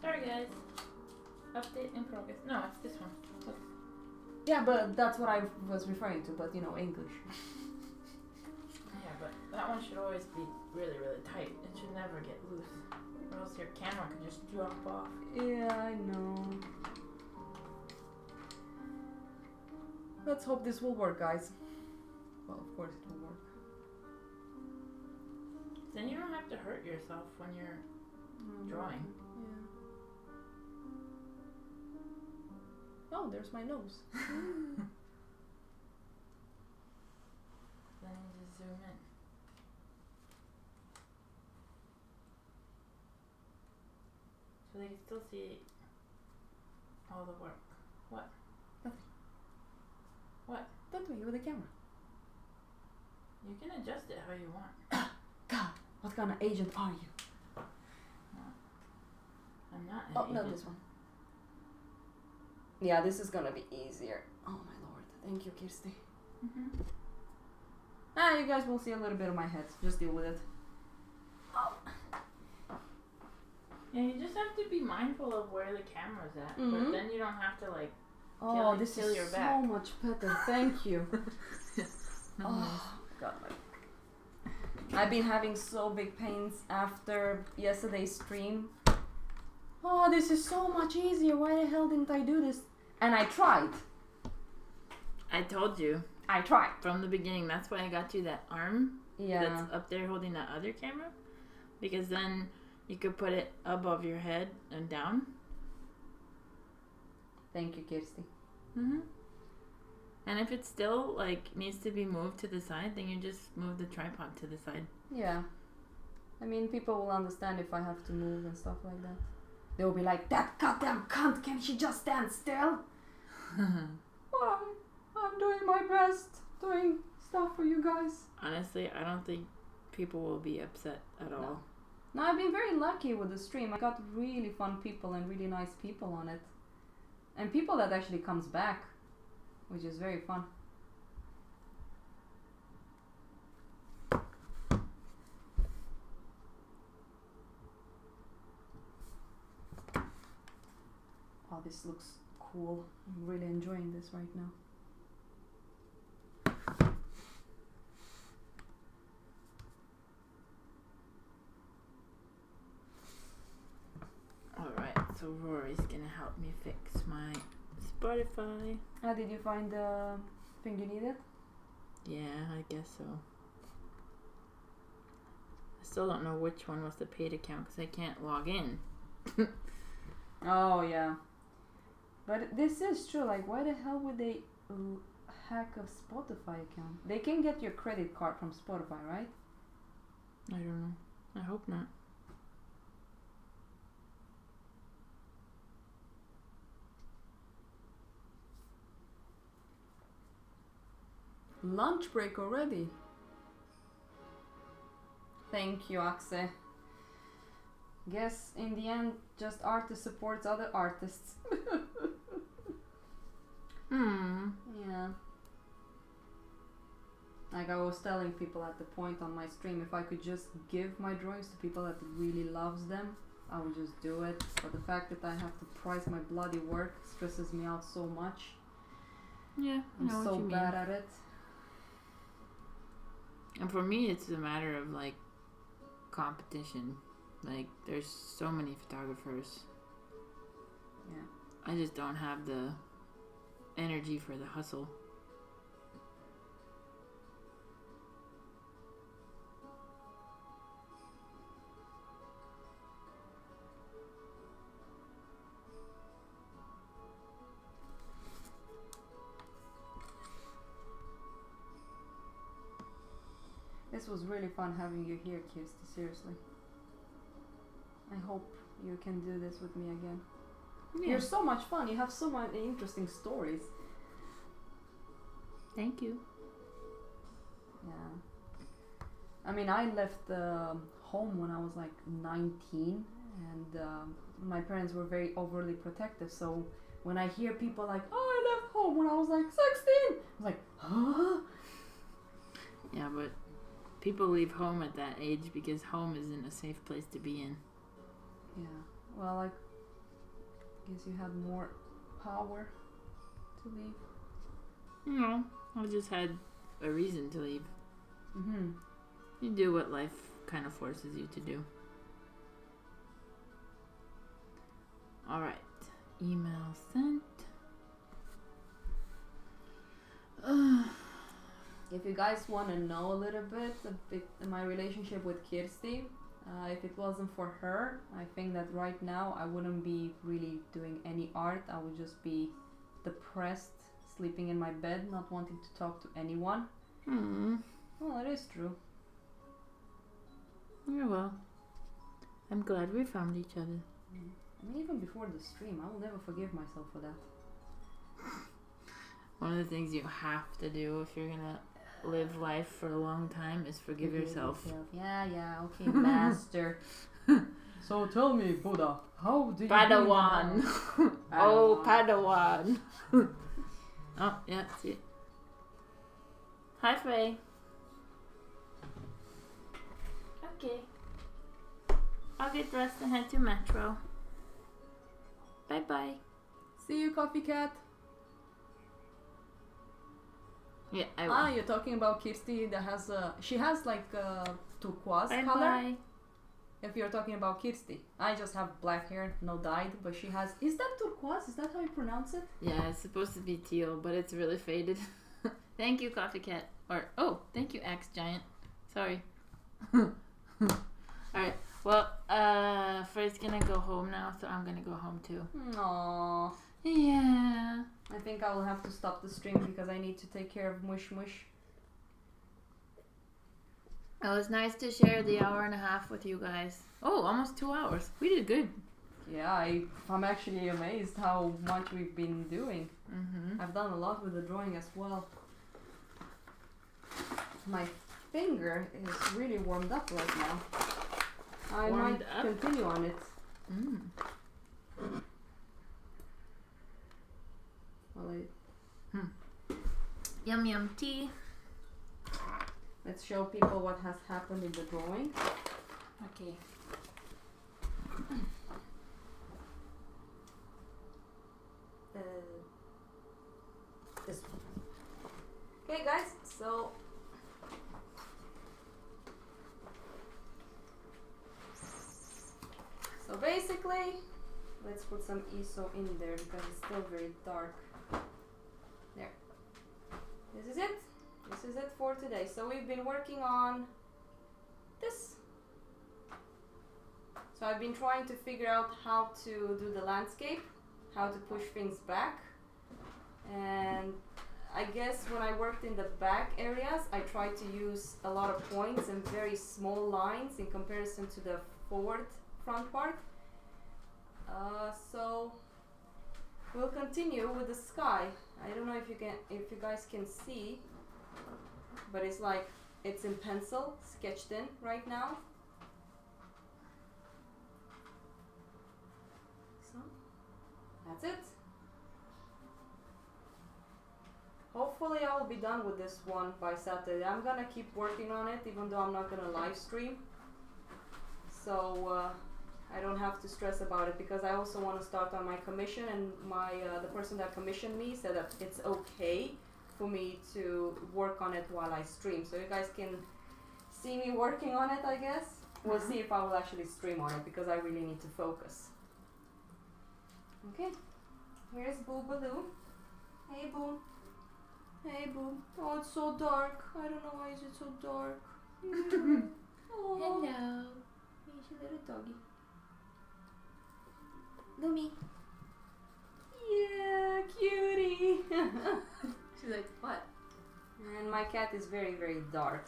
Sorry, guys. Update in progress. No, it's this one. Look. Yeah, but that's what I was referring to, but you know, English. Yeah, but that one should always be really, really tight. It should never get loose. Or else your camera could just drop off. Yeah, I know. Let's hope this will work, guys. Well, of course it will work. Then you don't have to hurt yourself when you're drawing. Yeah. Oh, there's my nose. Then you just zoom in. So they can still see all the work. What? Nothing. What? That way with the camera. You can adjust it how you want. God, what kind of agent are you? I'm not an Oh, agent. no, this one. Yeah, this is gonna be easier. Oh my lord. Thank you, Kirsti. You guys will see a little bit of my head. Just deal with it. Oh. Yeah, you just have to be mindful of where the camera's at. But then you don't have to like This kill is your so back. much better. Thank you. Oh, God, I've been having so big pains after yesterday's stream. Oh, this is so much easier. Why the hell didn't I do this? And I tried. I told you. I tried. From the beginning. That's why I got you that arm Yeah. that's up there holding that other camera. Because then you could put it above your head and down. Thank you, Kirsti. And if it still like needs to be moved to the side, then you just move the tripod to the side. Yeah. I mean, people will understand if I have to move and stuff like that. They'll be like, that goddamn cunt, can she just stand still? Well, I'm doing my best, doing stuff for you guys. Honestly, I don't think people will be upset at all. No, I've been very lucky with the stream. I got really fun people and really nice people on it. And people that actually comes back, which is very fun. Oh, this looks cool. I'm really enjoying this right now. Alright, so Rory's gonna help me fix my Spotify. Did you find the thing you needed? Yeah, I guess so. I still don't know which one was the paid account because I can't log in. Oh, yeah. But this is true. Like, why the hell would they hack a Spotify account? They can get your credit card from Spotify, right? I don't know. I hope not. Lunch break already. Thank you, Axe. Guess in the end, just artist supports other artists. Yeah. Like I was telling people at the point on my stream, if I could just give my drawings to people that really loves them, I would just do it. But the fact that I have to price my bloody work stresses me out so much. Yeah, I I'm know so what you bad mean. at it. And for me, it's a matter of like competition. Like, there's so many photographers. Yeah. I just don't have the energy for the hustle. This was really fun having you here, Kirsti, seriously. I hope you can do this with me again. Yeah. You're so much fun. You have so many interesting stories. Thank you. Yeah. I mean, I left home when I was like 19, and my parents were very overly protective. So when I hear people like, "Oh, I left home when I was like 16," I was like, "Huh?" Yeah, but people leave home at that age because home isn't a safe place to be in. Yeah. Well, I guess you had more power to leave. No, I just had a reason to leave. Mm-hmm. You do what life kind of forces you to do. Alright. Email sent. If you guys want to know a little bit my relationship with Kirsti, if it wasn't for her, I think that right now I wouldn't be really doing any art. I would just be depressed, sleeping in my bed, not wanting to talk to anyone. Well, it is true. Yeah, well, I'm glad we found each other. I mean, even before the stream, I will never forgive myself for that. One of the things you have to do if you're gonna live life for a long time is forgive yourself. Yeah, okay, master. So tell me, Buddha, how do you Padawan. Oh, Padawan. Oh, yeah, see it. Hi, Faye. Okay. I'll get dressed and head to Metro. Bye-bye. See you, Coffee Cat. Yeah, I will. You're talking about Kirsti that has she has like a turquoise Bye color. bye. If you're talking about Kirsti. I just have black hair, no dyed, but she has... Is that turquoise? Is that how you pronounce it? Yeah, it's supposed to be teal, but it's really faded. Thank you, Coffee Cat. Thank you, Axe Giant. Sorry. Alright, well, Frey's gonna go home now, so I'm gonna go home too. Aww. Yeah. I think I will have to stop the stream because I need to take care of Mush Mush. It was nice to share the hour and a half with you guys. Oh, almost 2 hours. We did good. Yeah, I'm actually amazed how much we've been doing. Mm-hmm. I've done a lot with the drawing as well. My finger is really warmed up right now. I might continue on it. Mm. Well, Yum yum tea. let's show people what has happened in the drawing. Okay. This one. Okay, guys, so basically, let's put some ISO in there because it's still very dark. There. This is it. This is it for today. So we've been working on this. So I've been trying to figure out how to do the landscape, how to push things back. And I guess when I worked in the back areas, I tried to use a lot of points and very small lines in comparison to the front part. So we'll continue with the sky. I don't know if you guys can see, but it's like it's in pencil, sketched in right now. So that's it. Hopefully I will be done with this one by Saturday. I'm gonna keep working on it even though I'm not gonna live stream. So I don't have to stress about it because I also want to start on my commission, and the person that commissioned me said that it's okay for me to work on it while I stream. So you guys can see me working on it, I guess. We'll see if I will actually stream on it because I really need to focus. Okay, here's Boobaloo. Hey Boo. Hey Boo. Oh, it's so dark. I don't know why is it so dark. Oh. Hello. Here's your little doggy. Lumi. Yeah, cutie. She's like, what? And my cat is very, very dark.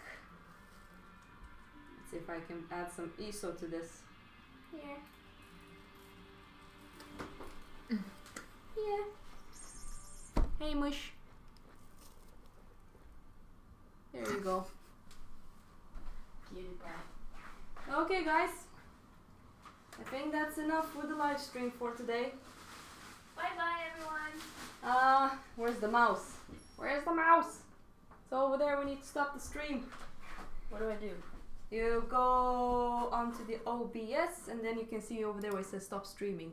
Let's see if I can add some ISO to this. Here. Yeah. Hey, Mush. There you go. Cutie pie. Okay, guys. I think that's enough with the live stream for today. Bye bye, everyone. Where's the mouse? Where's the mouse? It's over there. We need to stop the stream. What do I do? You go onto the OBS and then you can see over there where it says stop streaming.